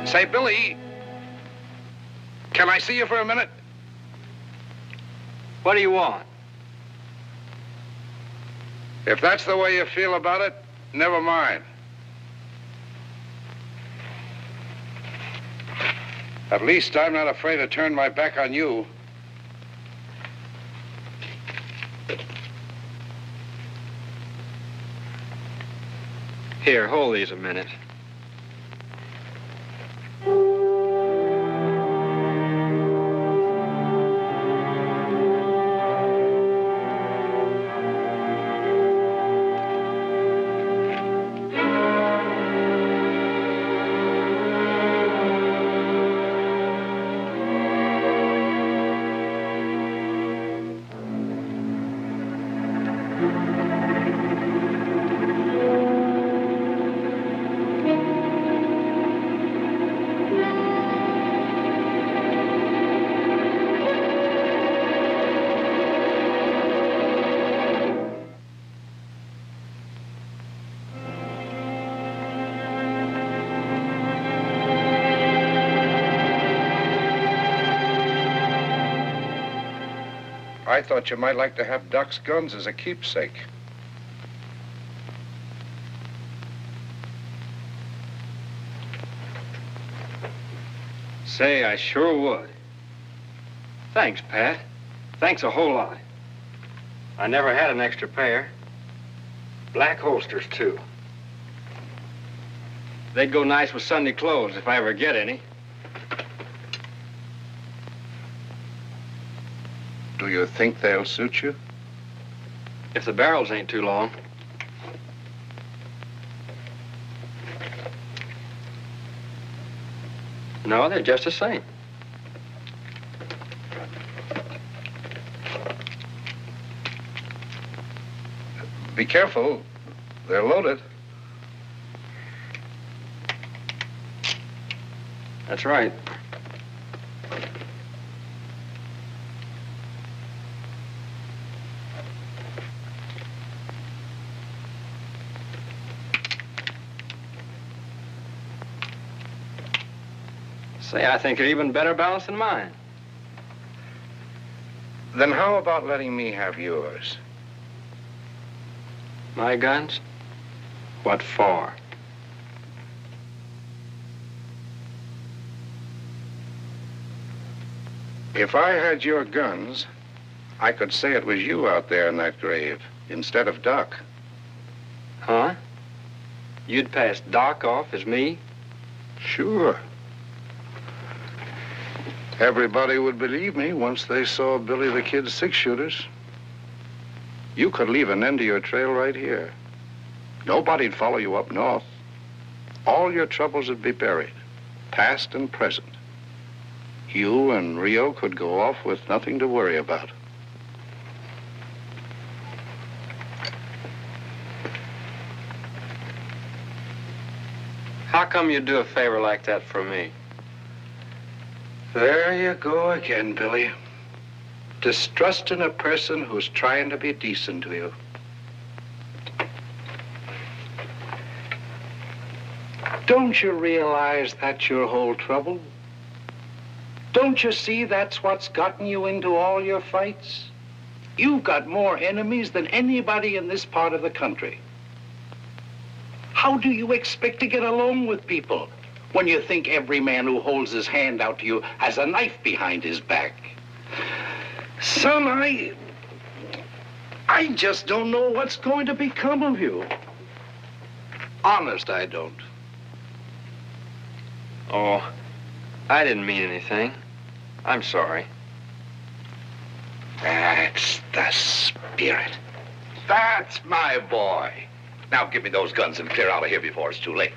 [SPEAKER 2] Say, Billy, can I see you for a minute?
[SPEAKER 6] What do you want?
[SPEAKER 2] If that's the way you feel about it, never mind. At least I'm not afraid to turn my back on you.
[SPEAKER 6] Here, hold these a minute.
[SPEAKER 2] I thought you might like to have Doc's guns as a keepsake.
[SPEAKER 6] Say, I sure would. Thanks, Pat. Thanks a whole lot. I never had an extra pair. Black holsters, too. They'd go nice with Sunday clothes if I ever get any.
[SPEAKER 2] Do you think they'll suit you?
[SPEAKER 6] If the barrels ain't too long. No, they're just the same.
[SPEAKER 2] Be careful. They're loaded.
[SPEAKER 6] That's right. Say, I think you're even better balanced than mine.
[SPEAKER 2] Then how about letting me have yours?
[SPEAKER 6] My guns? What for?
[SPEAKER 2] If I had your guns, I could say it was you out there in that grave instead of Doc.
[SPEAKER 6] Huh? You'd pass Doc off as me?
[SPEAKER 2] Sure. Everybody would believe me once they saw Billy the Kid's six-shooters. You could leave an end to your trail right here. Nobody'd follow you up north. All your troubles would be buried, past and present. You and Rio could go off with nothing to worry about.
[SPEAKER 6] How come you'd do a favor like that for me?
[SPEAKER 2] There you go again, Billy. Distrusting a person who's trying to be decent to you. Don't you realize that's your whole trouble? Don't you see that's what's gotten you into all your fights? You've got more enemies than anybody in this part of the country. How do you expect to get along with people when you think every man who holds his hand out to you has a knife behind his back? Son, I just don't know what's going to become of you. Honest, I don't.
[SPEAKER 6] Oh, I didn't mean anything. I'm sorry.
[SPEAKER 2] That's the spirit. That's my boy. Now give me those guns and clear out of here before it's too late.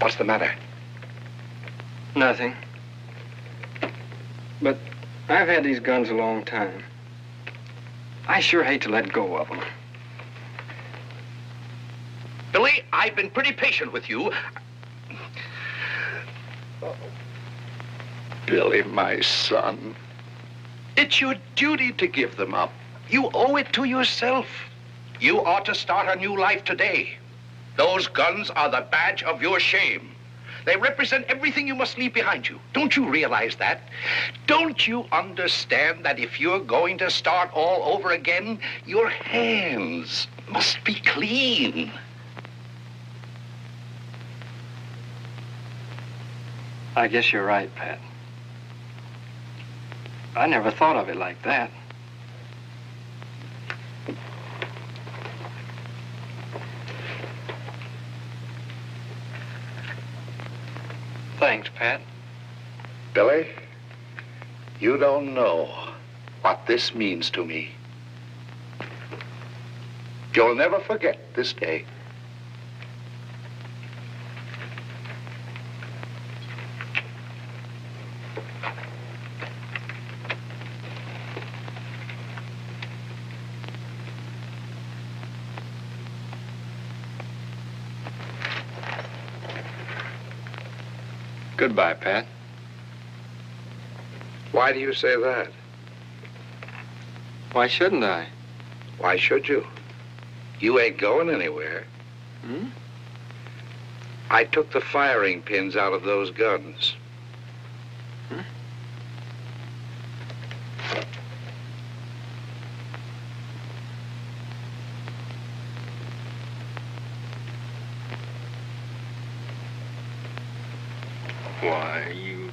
[SPEAKER 2] What's the matter?
[SPEAKER 6] Nothing. But I've had these guns a long time. I sure hate to let go of them.
[SPEAKER 2] Billy, I've been pretty patient with you. Billy, my son, it's your duty to give them up. You owe it to yourself. You ought to start a new life today. Those guns are the badge of your shame. They represent everything you must leave behind you. Don't you realize that? Don't you understand that if you're going to start all over again, your hands must be clean?
[SPEAKER 6] I guess you're right, Pat. I never thought of it like that. Thanks, Pat.
[SPEAKER 2] Billy, you don't know what this means to me. You'll never forget this day.
[SPEAKER 6] Goodbye, Pat.
[SPEAKER 2] Why do you say that?
[SPEAKER 6] Why shouldn't I?
[SPEAKER 2] Why should you? You ain't going anywhere.
[SPEAKER 6] Hmm?
[SPEAKER 2] I took the firing pins out of those guns.
[SPEAKER 6] Hmm? Why, you...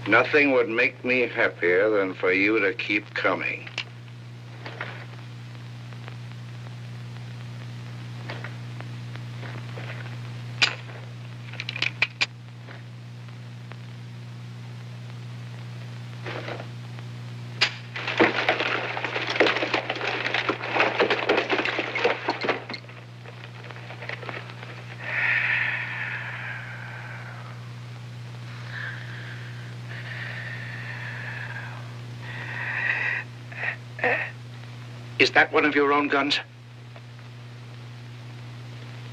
[SPEAKER 2] Nothing would make me happier than for you to keep coming.
[SPEAKER 12] Is that one of your own guns?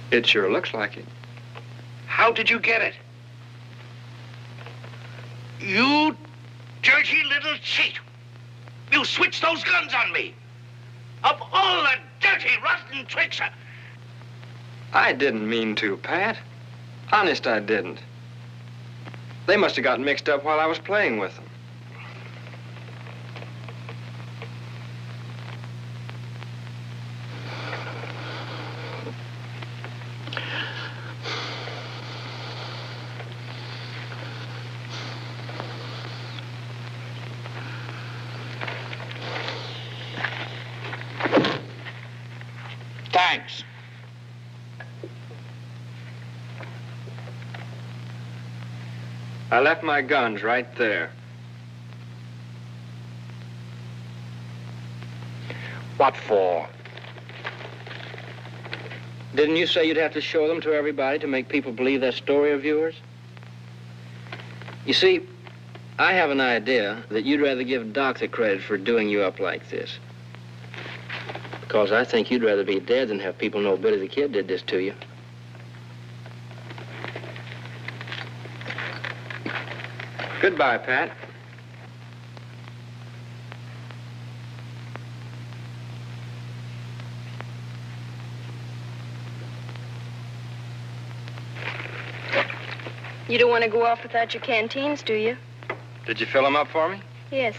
[SPEAKER 6] It sure looks like it.
[SPEAKER 12] How did you get it? You dirty little cheat! You switched those guns on me! Of all the dirty, rotten tricks!
[SPEAKER 6] I didn't mean to, Pat. Honest, I didn't. They must have gotten mixed up while I was playing with them.
[SPEAKER 12] Thanks.
[SPEAKER 6] I left my guns right there.
[SPEAKER 12] What for?
[SPEAKER 13] Didn't you say you'd have to show them to everybody to make people believe that story of yours? You see, I have an idea that you'd rather give Doc the credit for doing you up like this. Because I think you'd rather be dead than have people know Billy the Kid did this to you.
[SPEAKER 6] Goodbye, Pat.
[SPEAKER 8] You don't want to go off without your canteens, do you?
[SPEAKER 6] Did you fill them up for me?
[SPEAKER 8] Yes.